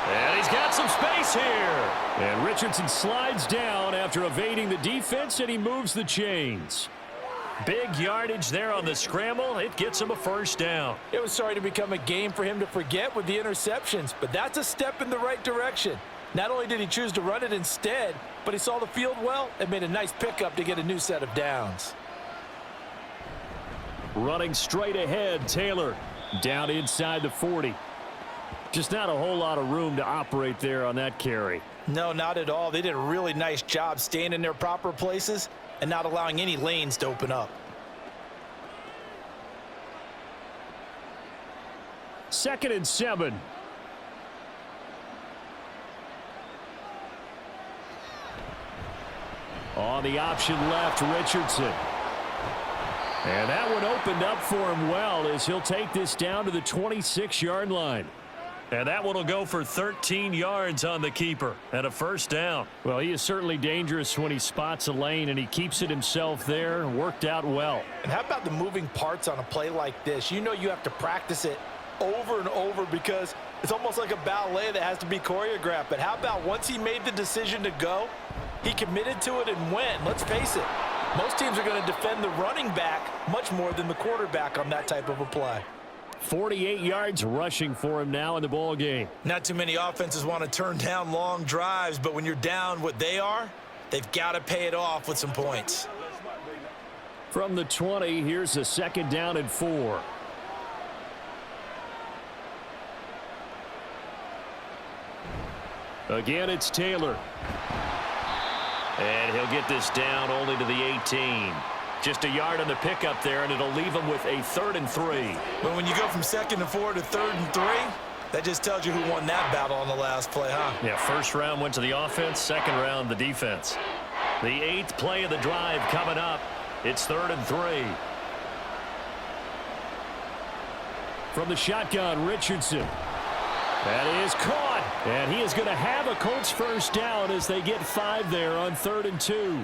And he's got some space here. And Richardson slides down after evading the defense, and he moves the chains. Big yardage there on the scramble. It gets him a first down. It was starting to become a game for him to forget with the interceptions, but that's a step in the right direction. Not only did he choose to run it instead, but he saw the field well and made a nice pickup to get a new set of downs. Running straight ahead, Taylor. Down inside the 40. Just not a whole lot of room to operate there on that carry. No, not at all. They did a really nice job staying in their proper places and not allowing any lanes to open up. 2nd and 7. On the option left, Richardson. And that one opened up for him well as he'll take this down to the 26-yard line. And that one will go for 13 yards on the keeper and a first down. Well, he is certainly dangerous when he spots a lane, and he keeps it himself there. Worked out well. And how about the moving parts on a play like this? You know you have to practice it over and over because it's almost like a ballet that has to be choreographed. But how about once he made the decision to go, he committed to it and went. Let's face it, most teams are going to defend the running back much more than the quarterback on that type of a play. 48 yards rushing for him now in the ball game. Not too many offenses want to turn down long drives, but when you're down what they are, they've got to pay it off with some points. From the 20, here's a 2nd down and 4. Again, it's Taylor. And he'll get this down only to the 18. Just a yard on the pickup there, and it'll leave him with a 3rd and 3. But when you go from 2nd and 4 to 3rd and 3, that just tells you who won that battle on the last play, huh? Yeah, first round went to the offense, second round the defense. The 8th play of the drive coming up. It's 3rd and 3. From the shotgun, Richardson. That is caught. And he is going to have a Colts first down as they get 5 there on 3rd and 2.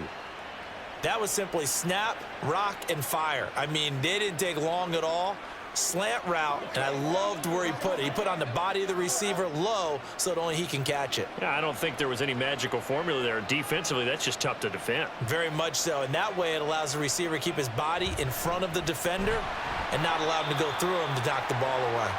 That was simply snap, rock, and fire. I mean, they didn't take long at all. Slant route, and I loved where he put it. He put on the body of the receiver low so that only he can catch it. Yeah, I don't think there was any magical formula there. Defensively, that's just tough to defend. Very much so, and that way it allows the receiver to keep his body in front of the defender and not allow him to go through him to knock the ball away.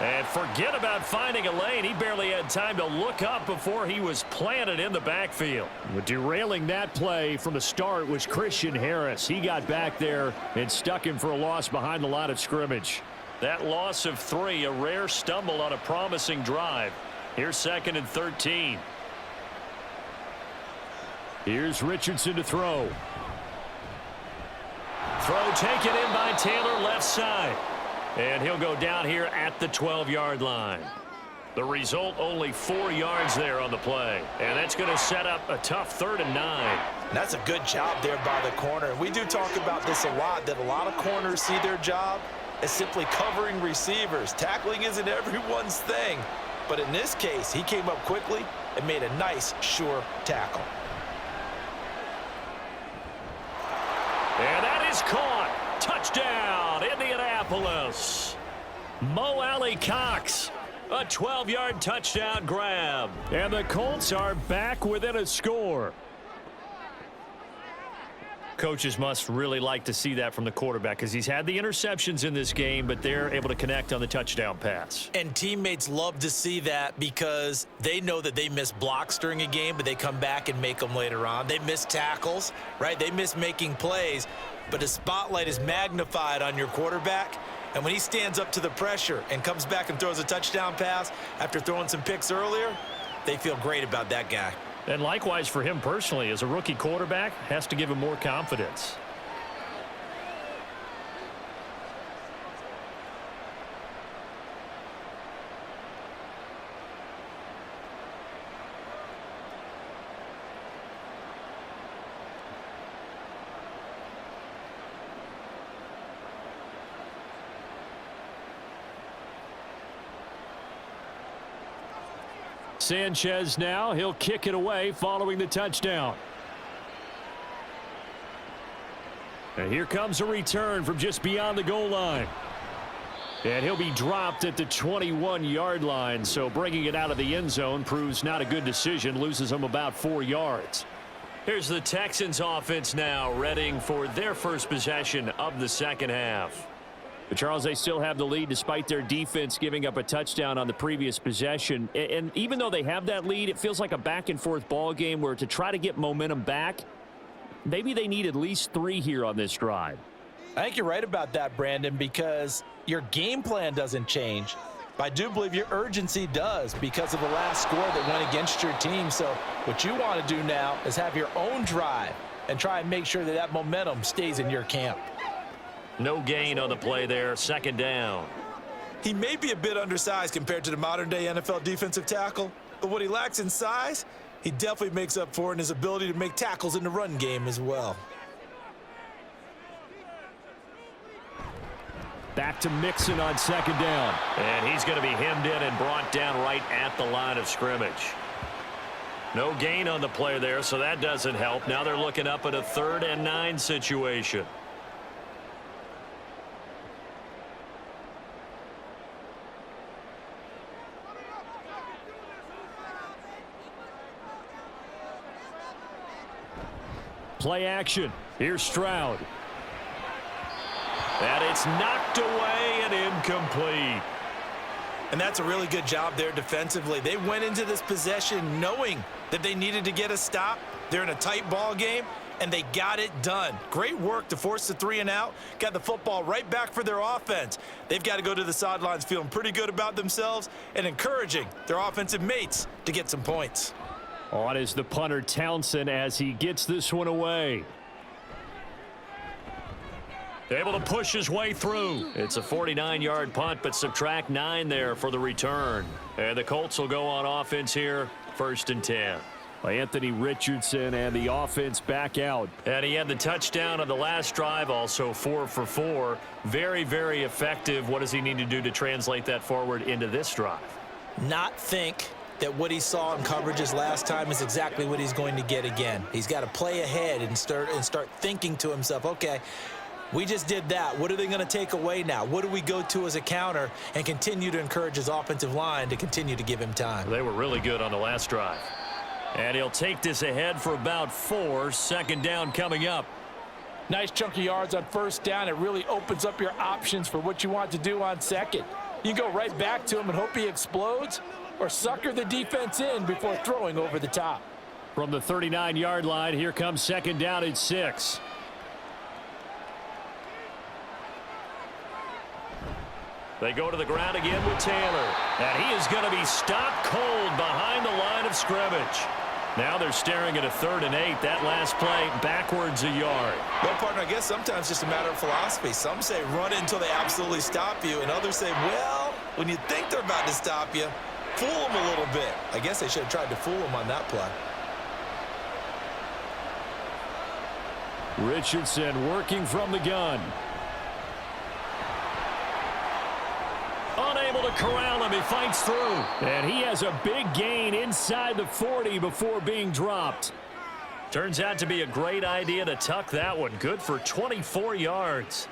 And forget about finding a lane. He barely had time to look up before he was planted in the backfield. Derailing that play from the start was Christian Harris. He got back there and stuck him for a loss behind the line of scrimmage. That loss of 3, a rare stumble on a promising drive. Here's 2nd and 13. Here's Richardson to throw. Throw taken in by Taylor left side. And he'll go down here at the 12-yard line. The result, only 4 yards there on the play. And that's going to set up a tough 3rd and 9. That's a good job there by the corner. We do talk about this a lot, that a lot of corners see their job as simply covering receivers. Tackling isn't everyone's thing. But in this case, he came up quickly and made a nice, sure tackle. And that is caught. Touchdown, Indianapolis. Mo Alley Cox, a 12-yard touchdown grab. And the Colts are back within a score. Coaches must really like to see that from the quarterback because he's had the interceptions in this game, but they're able to connect on the touchdown pass. And teammates love to see that because they know that they miss blocks during a game, but they come back and make them later on. They miss tackles, right? They miss making plays, but the spotlight is magnified on your quarterback. And when he stands up to the pressure and comes back and throws a touchdown pass after throwing some picks earlier, they feel great about that guy. And likewise for him personally, as a rookie quarterback, has to give him more confidence. Sanchez now, he'll kick it away following the touchdown. And here comes a return from just beyond the goal line. And he'll be dropped at the 21-yard line, so bringing it out of the end zone proves not a good decision, loses him about 4 yards. Here's the Texans offense now, readying for their first possession of the second half. But Charles, they still have the lead despite their defense giving up a touchdown on the previous possession. And even though they have that lead, it feels like a back-and-forth ball game where to try to get momentum back, maybe they need at least 3 here on this drive. I think you're right about that, Brandon, because your game plan doesn't change. But I do believe your urgency does because of the last score that went against your team. So what you want to do now is have your own drive and try and make sure that that momentum stays in your camp. No gain on the play there, second down. He may be a bit undersized compared to the modern-day NFL defensive tackle, but what he lacks in size, he definitely makes up for in his ability to make tackles in the run game as well. Back to Mixon on second down. And he's going to be hemmed in and brought down right at the line of scrimmage. No gain on the play there, so that doesn't help. Now they're looking up at a 3rd and 9 situation. Play action. Here's Stroud. And it's knocked away and incomplete. And that's a really good job there defensively. They went into this possession knowing that they needed to get a stop. They're in a tight ball game, and they got it done. Great work to force the 3 and out. Got the football right back for their offense. They've got to go to the sidelines feeling pretty good about themselves and encouraging their offensive mates to get some points. On is the punter Townsend as he gets this one away. Able to push his way through. It's a 49-yard punt, but subtract 9 there for the return. And the Colts will go on offense here, 1st and 10. Anthony Richardson and the offense back out. And he had the touchdown on the last drive, also 4 for 4. Very, very effective. What does he need to do to translate that forward into this drive? Not think that what he saw in coverages last time is exactly what he's going to get again. He's got to play ahead and start thinking to himself, okay, we just did that. What are they going to take away now? What do we go to as a counter, and continue to encourage his offensive line to continue to give him time? They were really good on the last drive. And he'll take this ahead for about 4. 2nd down coming up. Nice chunk of yards on 1st down. It really opens up your options for what you want to do on 2nd. You go right back to him and hope he explodes, or sucker the defense in before throwing over the top. From the 39-yard line, here comes 2nd down and 6. They go to the ground again with Taylor. And he is going to be stopped cold behind the line of scrimmage. Now they're staring at a 3rd and 8. That last play backwards a yard. Well, partner, I guess sometimes it's just a matter of philosophy. Some say run it until they absolutely stop you, and others say, well, when you think they're about to stop you, fool them a little bit. I guess they should have tried to fool them on that play. Richardson working from the gun. Unable to corral him. He fights through. And he has a big gain inside the 40 before being dropped. Turns out to be a great idea to tuck that one. Good for 24 yards.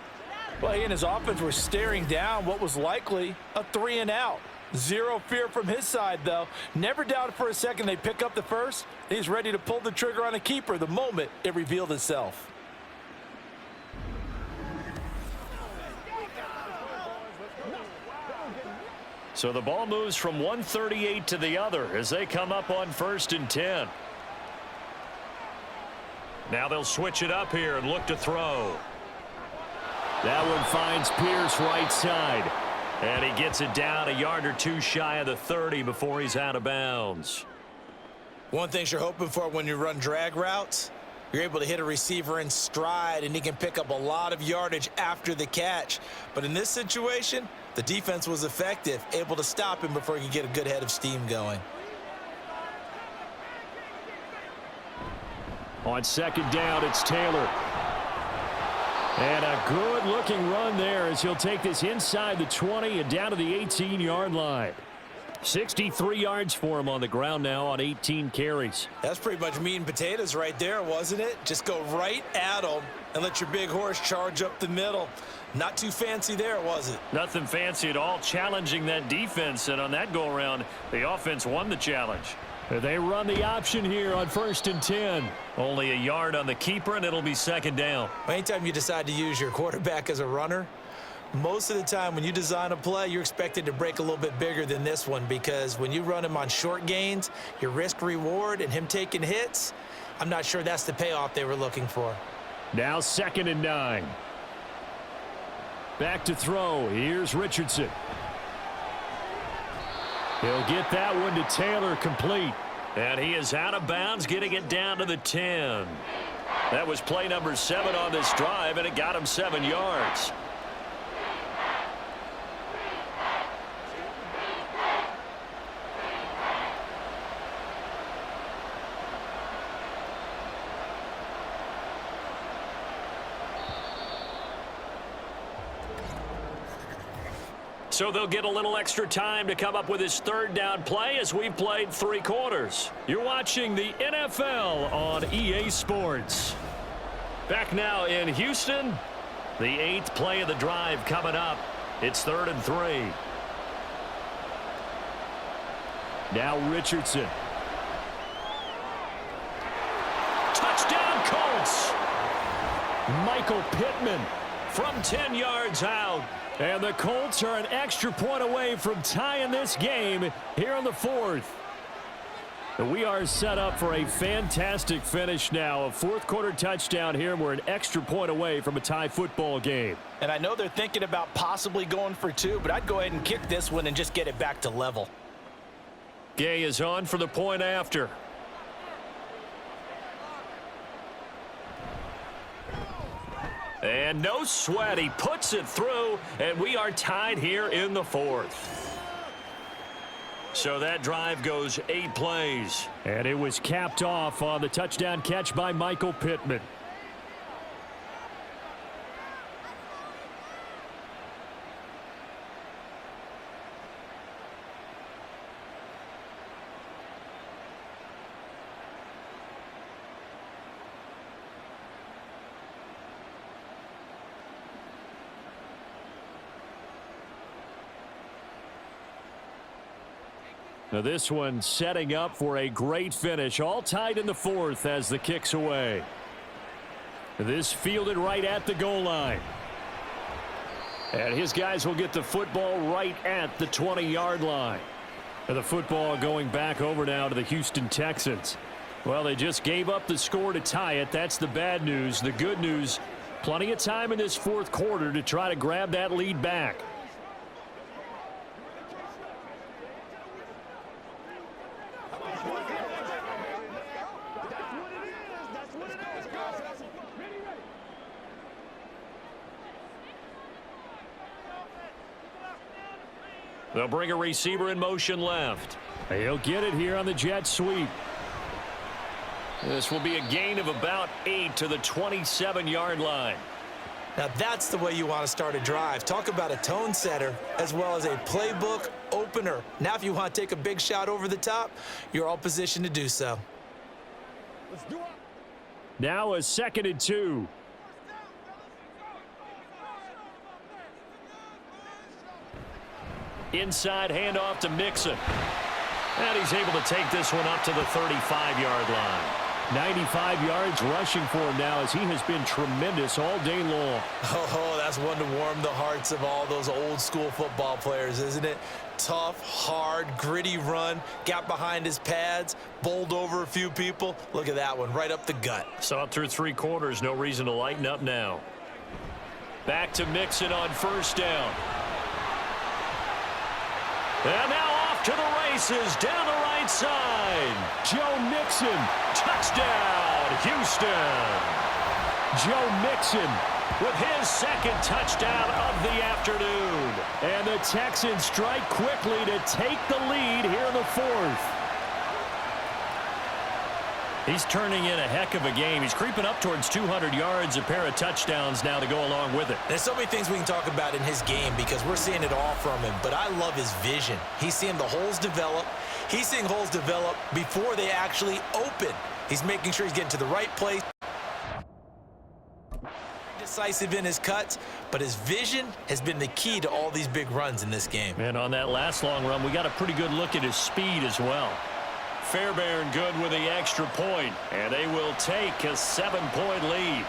Well, he and his offense were staring down what was likely a 3 and out. Zero fear from his side, though. Never doubted for a second they'd pick up the first. He's ready to pull the trigger on a keeper the moment it revealed itself. So the ball moves from 138 to the other as they come up on 1st and 10. Now they'll switch it up here and look to throw. That one finds Pierce right side. And he gets it down a yard or 2 shy of the 30 before he's out of bounds. One thing you're hoping for when you run drag routes, you're able to hit a receiver in stride, and he can pick up a lot of yardage after the catch. But in this situation, the defense was effective, able to stop him before he could get a good head of steam going. On 2nd down, it's Taylor. And a good-looking run there as he'll take this inside the 20 and down to the 18-yard line. 63 yards for him on the ground now on 18 carries. That's pretty much meat and potatoes right there, wasn't it? Just go right at him and let your big horse charge up the middle. Not too fancy there, was it? Nothing fancy at all, challenging that defense. And on that go-around, the offense won the challenge. They run the option here on 1st and 10. Only a yard on the keeper, and it'll be 2nd down. Anytime you decide to use your quarterback as a runner, most of the time when you design a play, you're expected to break a little bit bigger than this one, because when you run him on short gains, your risk-reward and him taking hits, I'm not sure that's the payoff they were looking for. Now 2nd and 9. Back to throw. Here's Richardson. He'll get that one to Taylor, complete. And he is out of bounds, getting it down to the 10. That was play number 7 on this drive, and it got him 7 yards. So they'll get a little extra time to come up with his third down play as we've played 3 quarters. You're watching the NFL on EA Sports. Back now in Houston, the 8th play of the drive coming up. It's 3rd and 3. Now Richardson. Touchdown Colts! Michael Pittman. From 10 yards out. And the Colts are an extra point away from tying this game here in the 4th. And we are set up for a fantastic finish now. A 4th quarter touchdown here, and we're an extra point away from a tie football game. And I know they're thinking about possibly going for 2, but I'd go ahead and kick this one and just get it back to level. Gay is on for the point after. And no sweat. He puts it through, and we are tied here in the 4th. So that drive goes 8 plays. And it was capped off on the touchdown catch by Michael Pittman. Now this one setting up for a great finish, all tied in the 4th as the kick's away. This fielded right at the goal line. And his guys will get the football right at the 20-yard line. And the football going back over now to the Houston Texans. Well, they just gave up the score to tie it. That's the bad news. The good news, plenty of time in this 4th quarter to try to grab that lead back. They'll bring a receiver in motion left. He'll get it here on the jet sweep. This will be a gain of about 8 to the 27-yard line. Now that's the way you want to start a drive. Talk about a tone setter as well as a playbook opener. Now if you want to take a big shot over the top, you're all positioned to do so. Now a 2nd and 2. Inside handoff to Mixon. And he's able to take this one up to the 35-yard line. 95 yards rushing for him now as he has been tremendous all day long. Oh, that's one to warm the hearts of all those old school football players, isn't it? Tough, hard, gritty run, got behind his pads, bowled over a few people. Look at that one, right up the gut. Saw it through 3 quarters, no reason to lighten up now. Back to Mixon on 1st down. And now off to the races down the right side. Joe Mixon. Touchdown, Houston. Joe Mixon with his 2nd touchdown of the afternoon. And the Texans strike quickly to take the lead here in the 4th. He's turning in a heck of a game. He's creeping up towards 200 yards, a pair of touchdowns now to go along with it. There's so many things we can talk about in his game because we're seeing it all from him, but I love his vision. He's seeing the holes develop. He's seeing holes develop before they actually open. He's making sure he's getting to the right place. Decisive in his cuts, but his vision has been the key to all these big runs in this game. And on that last long run, we got a pretty good look at his speed as well. Fairbairn good with the extra point, and they will take a 7-point lead.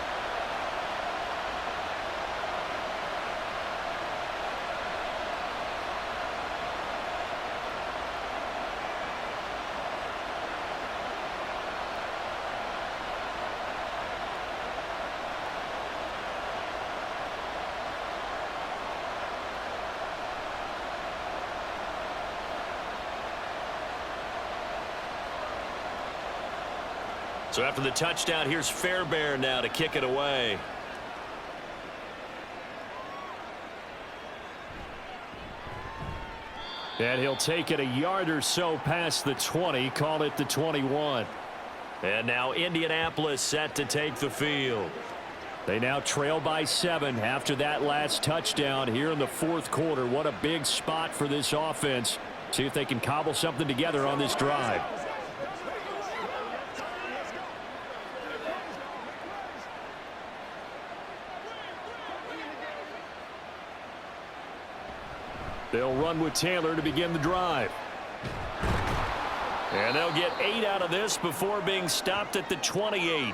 So after the touchdown, here's Fairbairn now to kick it away. And he'll take it a yard or so past the 20, call it the 21. And now Indianapolis set to take the field. They now trail by 7 after that last touchdown here in the fourth quarter. What a big spot for this offense. See if they can cobble something together on this drive. They'll run with Taylor to begin the drive. And they'll get 8 out of this before being stopped at the 28.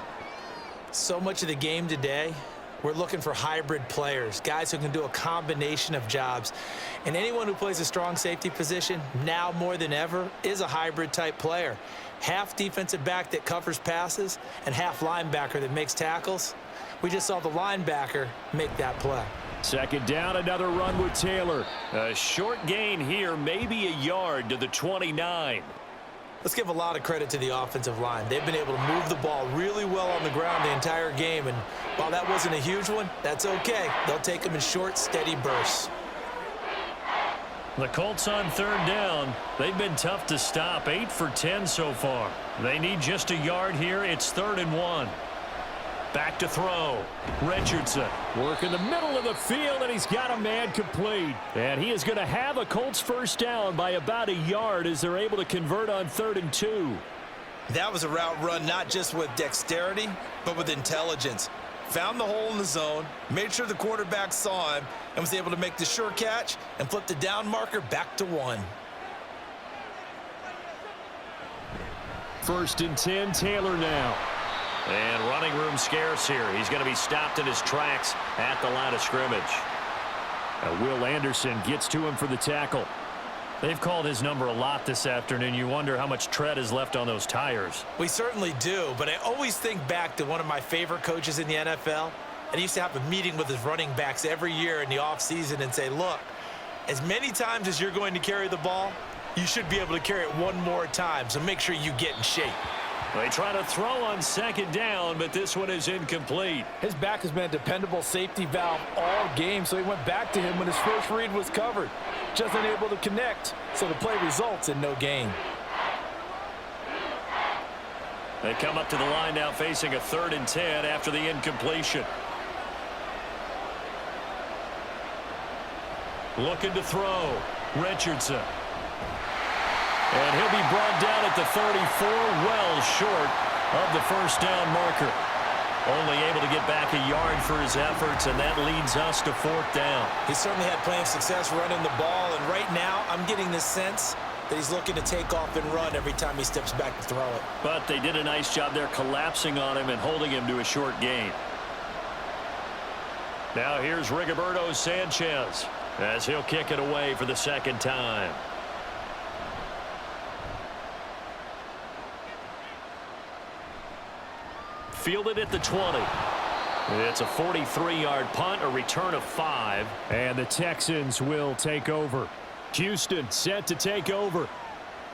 So much of the game today, we're looking for hybrid players, guys who can do a combination of jobs. And anyone who plays a strong safety position, now more than ever, is a hybrid type player. Half defensive back that covers passes and half linebacker that makes tackles. We just saw the linebacker make that play. Second down, another run with Taylor. A short gain here, maybe a yard to the 29. Let's give a lot of credit to the offensive line. They've been able to move the ball really well on the ground the entire game, and while that wasn't a huge one, that's okay. They'll take them in short, steady bursts. The Colts on third down. They've been tough to stop, 8 for 10 so far. They need just a yard here. It's 3rd and 1. Back to throw. Richardson. Work in the middle of the field, and he's got a man complete. And he is going to have a Colts first down by about a yard as they're able to convert on 3rd and 2. That was a route run not just with dexterity, but with intelligence. Found the hole in the zone, made sure the quarterback saw him, and was able to make the sure catch and flip the down marker back to 1. 1st and 10, Taylor now. And running room scarce here. He's going to be stopped in his tracks at the line of scrimmage. Will Anderson gets to him for the tackle. They've called his number a lot this afternoon. You wonder how much tread is left on those tires. We certainly do, but I always think back to one of my favorite coaches in the NFL. And he used to have a meeting with his running backs every year in the offseason and say, look, as many times as you're going to carry the ball, you should be able to carry it one more time, so make sure you get in shape. They try to throw on 2nd down, but this one is incomplete. His back has been a dependable safety valve all game, so he went back to him when his first read was covered. Just unable to connect, so the play results in no gain. They come up to the line now facing a 3rd and 10 after the incompletion. Looking to throw. Richardson. And he'll be brought down at the 34, well short of the first down marker. Only able to get back a yard for his efforts, and that leads us to 4th down. He certainly had plenty of success running the ball, and right now I'm getting the sense that he's looking to take off and run every time he steps back to throw it. But they did a nice job there collapsing on him and holding him to a short gain. Now here's Rigoberto Sanchez as he'll kick it away for the 2nd time. Fielded at the 20. It's a 43-yard punt, a return of 5. And the Texans will take over. Houston set to take over.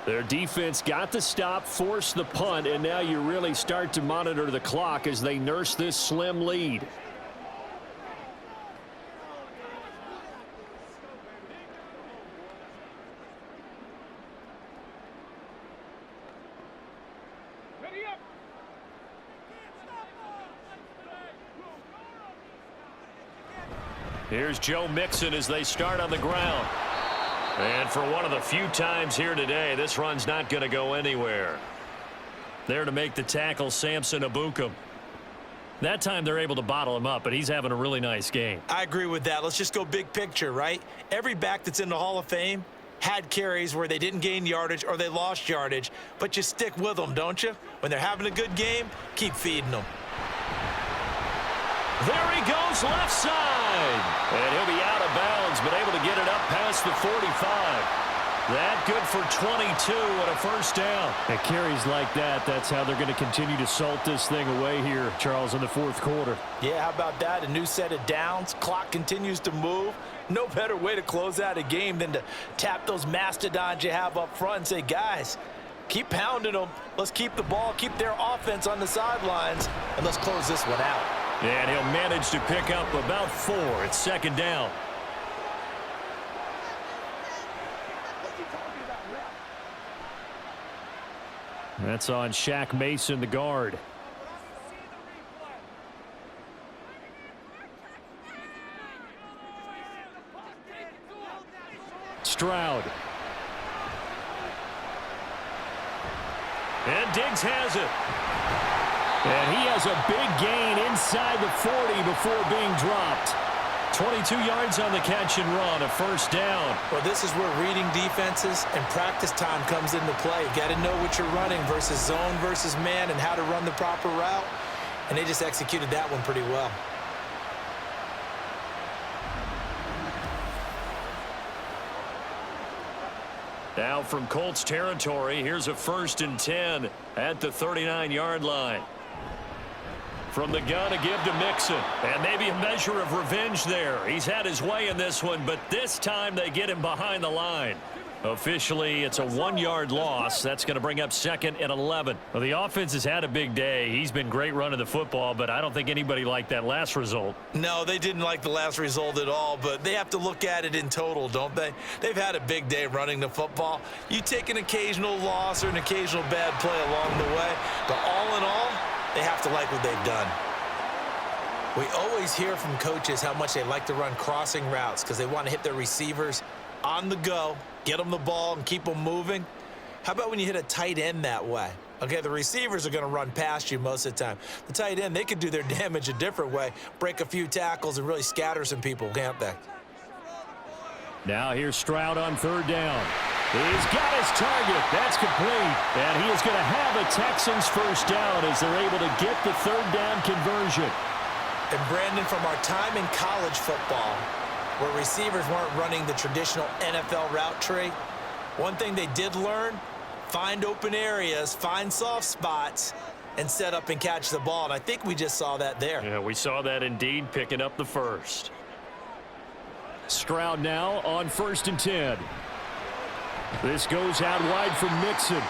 Their defense got the stop, forced the punt, and now you really start to monitor the clock as they nurse this slim lead. Here's Joe Mixon as they start on the ground. And for one of the few times here today, this run's not going to go anywhere. There to make the tackle, Samson Abukum. That time they're able to bottle him up, but he's having a really nice game. I agree with that. Let's just go big picture, right? Every back that's in the Hall of Fame had carries where they didn't gain yardage or they lost yardage, but you stick with them, don't you? When they're having a good game, keep feeding them. There he goes, left side. And he'll be out of bounds, but able to get it up past the 45. That good for 22 and a first down. And carries like that, that's how they're going to continue to salt this thing away here, Charles, in the 4th quarter. Yeah, how about that? A new set of downs. Clock continues to move. No better way to close out a game than to tap those mastodons you have up front and say, guys, Keep pounding them. Let's keep the ball, keep their offense on the sidelines, and let's close this one out. And he'll manage to pick up about 4. It's second down. That's on Shaq Mason, the guard. Stroud. And Diggs has it. And he has a big gain inside the 40 before being dropped. 22 yards on the catch and run, a first down. Well, this is where reading defenses and practice time comes into play. You got to know what you're running versus zone versus man and how to run the proper route. And they just executed that one pretty well. Now from Colts territory, here's a 1st and 10 at the 39-yard line. From the gun, a give to Mixon. And maybe a measure of revenge there. He's had his way in this one, but this time they get him behind the line. Officially, it's a 1-yard loss. That's going to bring up 2nd and 11. Well, the offense has had a big day. He's been great running the football, but I don't think anybody liked that last result. No, they didn't like the last result at all, but they have to look at it in total, don't they? They've had a big day running the football. You take an occasional loss or an occasional bad play along the way, but all in all, they have to like what they've done. We always hear from coaches how much they like to run crossing routes because they want to hit their receivers on the go, get them the ball, and keep them moving. How about when you hit a tight end that way? Okay, the receivers are going to run past you most of the time. The tight end, they could do their damage a different way, break a few tackles, and really scatter some people, can't they? Now here's Stroud on 3rd down. He's got his target. That's complete. And he is going to have a Texans first down as they're able to get the 3rd down conversion. And Brandon, from our time in college football, where receivers weren't running the traditional NFL route tree, one thing they did learn, find open areas, find soft spots, and set up and catch the ball. And I think we just saw that there. Yeah, we saw that indeed, picking up the 1st. Stroud now on 1st and 10. This goes out wide from Mixon.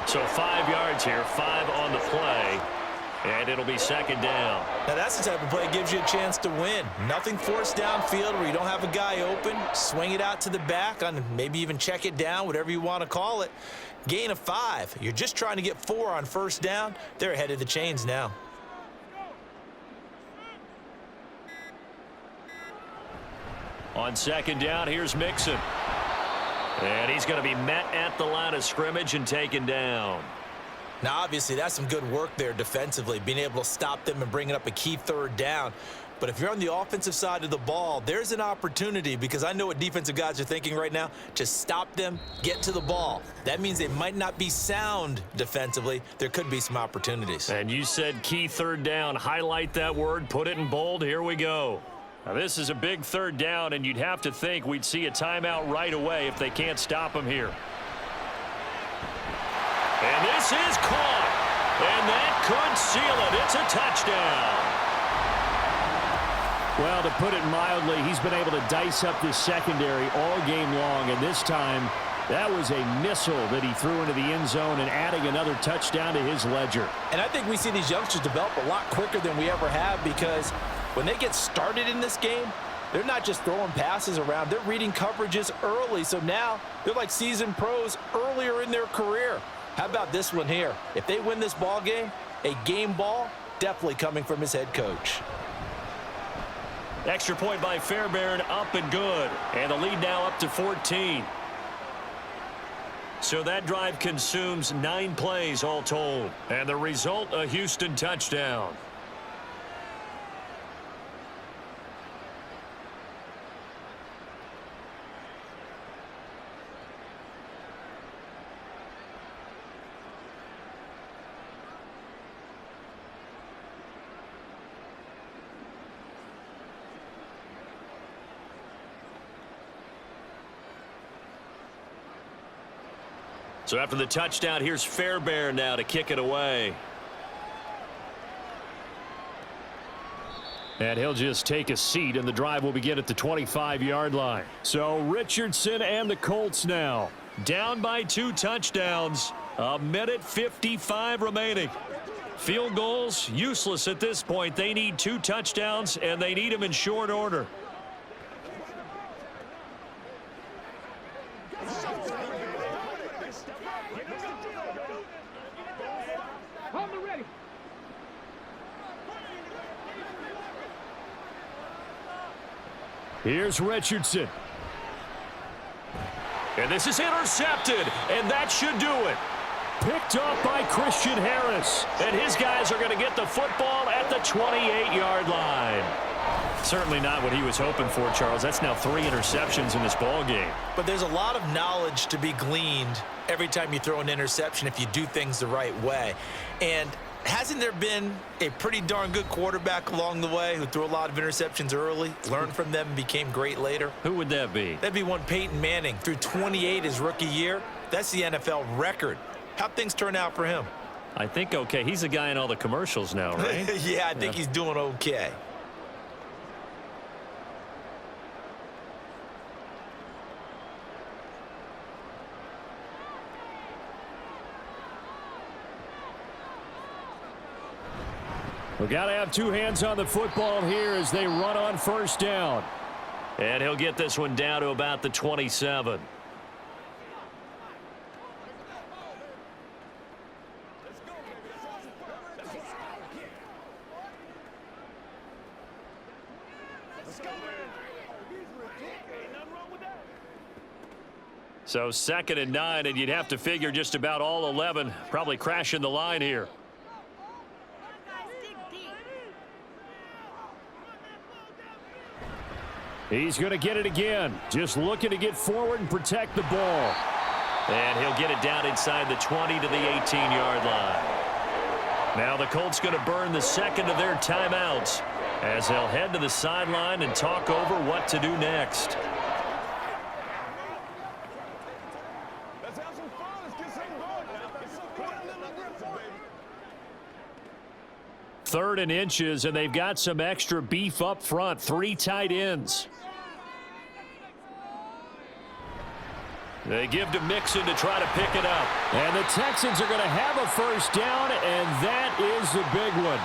So 5 yards here, 5 on the play, and it'll be 2nd down. Now that's the type of play that gives you a chance to win. Nothing forced downfield where you don't have a guy open. Swing it out to the back, on maybe even check it down, whatever you want to call it. Gain of 5. You're just trying to get 4 on 1st down. They're ahead of the chains now. On 2nd down, here's Mixon. And he's going to be met at the line of scrimmage and taken down. Now, obviously, that's some good work there defensively, being able to stop them and bringing up a key 3rd down. But if you're on the offensive side of the ball, there's an opportunity, because I know what defensive guys are thinking right now. Just stop them, get to the ball. That means they might not be sound defensively. There could be some opportunities. And you said key 3rd down. Highlight that word, put it in bold. Here we go. Now, this is a big 3rd down, and you'd have to think we'd see a timeout right away if they can't stop him here. And this is caught. And that could seal it. It's a touchdown. Well, to put it mildly, he's been able to dice up this secondary all game long, and this time that was a missile that he threw into the end zone and adding another touchdown to his ledger. And I think we see these youngsters develop a lot quicker than we ever have, because when they get started in this game, they're not just throwing passes around. They're reading coverages early. So now they're like seasoned pros earlier in their career. How about this one here? If they win this ball game, a game ball, definitely coming from his head coach. Extra point by Fairbairn, up and good. And the lead now up to 14. So that drive consumes 9 plays all told. And the result, a Houston touchdown. So after the touchdown, here's Fairbairn now to kick it away. And he'll just take a seat, and the drive will begin at the 25-yard line. So Richardson and the Colts now. Down by 2 touchdowns. 1:55 remaining. Field goals, useless at this point. They need 2 touchdowns, and they need them in short order. Here's Richardson. And this is intercepted, and that should do it. Picked off by Christian Harris. And his guys are going to get the football at the 28-yard line. Certainly not what he was hoping for, Charles. That's now 3 interceptions in this ball game. But there's a lot of knowledge to be gleaned every time you throw an interception if you do things the right way. And hasn't there been a pretty darn good quarterback along the way who threw a lot of interceptions early, learned from them, and became great later? Who would that be? That'd be one Peyton Manning. Threw 28 his rookie year. That's the NFL record. How'd things turn out for him? I think okay. He's a guy in all the commercials now, right? Yeah, I think he's doing okay. We got to have 2 hands on the football here as they run on first down. And he'll get this one down to about the 27. So 2nd and 9, and you'd have to figure just about all 11 probably crashing the line here. He's going to get it again. Just looking to get forward and protect the ball. And he'll get it down inside the 20 to the 18-yard line. Now the Colts going to burn the 2nd of their timeouts as they'll head to the sideline and talk over what to do next. Let's have some fun. Let's get some going. 3rd and inches, and they've got some extra beef up front. 3 tight ends. They give to Mixon to try to pick it up. And the Texans are going to have a first down, and that is the big one,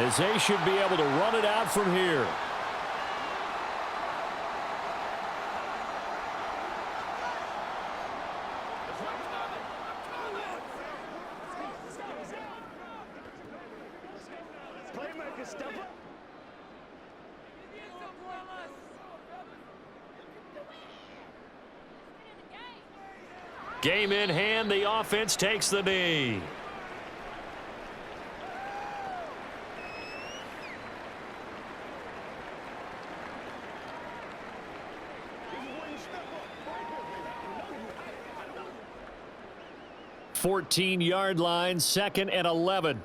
as they should be able to run it out from here. Playmaker, step up. Game in hand, the offense takes the knee. – 14-yard line, 2nd and 11.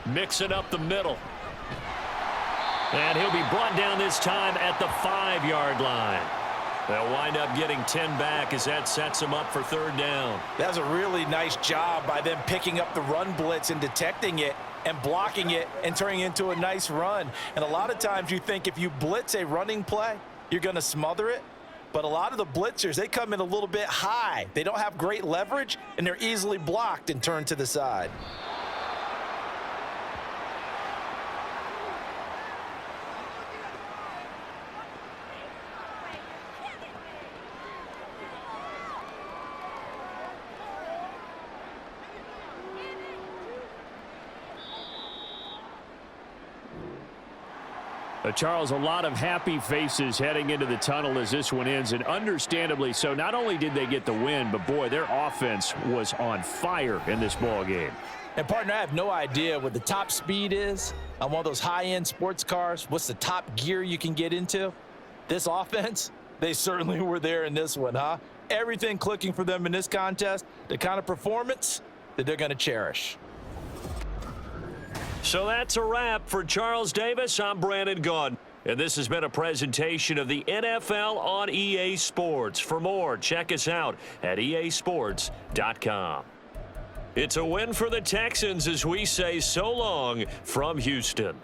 Mixon up the middle. And he'll be brought down this time at the 5-yard line. They'll wind up getting 10 back as that sets them up for 3rd down. That was a really nice job by them picking up the run blitz and detecting it and blocking it and turning it into a nice run. And a lot of times you think if you blitz a running play, you're going to smother it. But a lot of the blitzers, they come in a little bit high. They don't have great leverage, and they're easily blocked and turned to the side. Charles, a lot of happy faces heading into the tunnel as this one ends, and understandably so. Not only did they get the win, but boy, their offense was on fire in this ball game. And partner, I have no idea what the top speed is on one of those high-end sports cars. What's the top gear you can get into? This offense, they certainly were there in this one, huh? Everything clicking for them in this contest, the kind of performance that they're going to cherish. So that's a wrap for Charles Davis. I'm Brandon Gaudin. And this has been a presentation of the NFL on EA Sports. For more, check us out at easports.com. It's a win for the Texans as we say so long from Houston.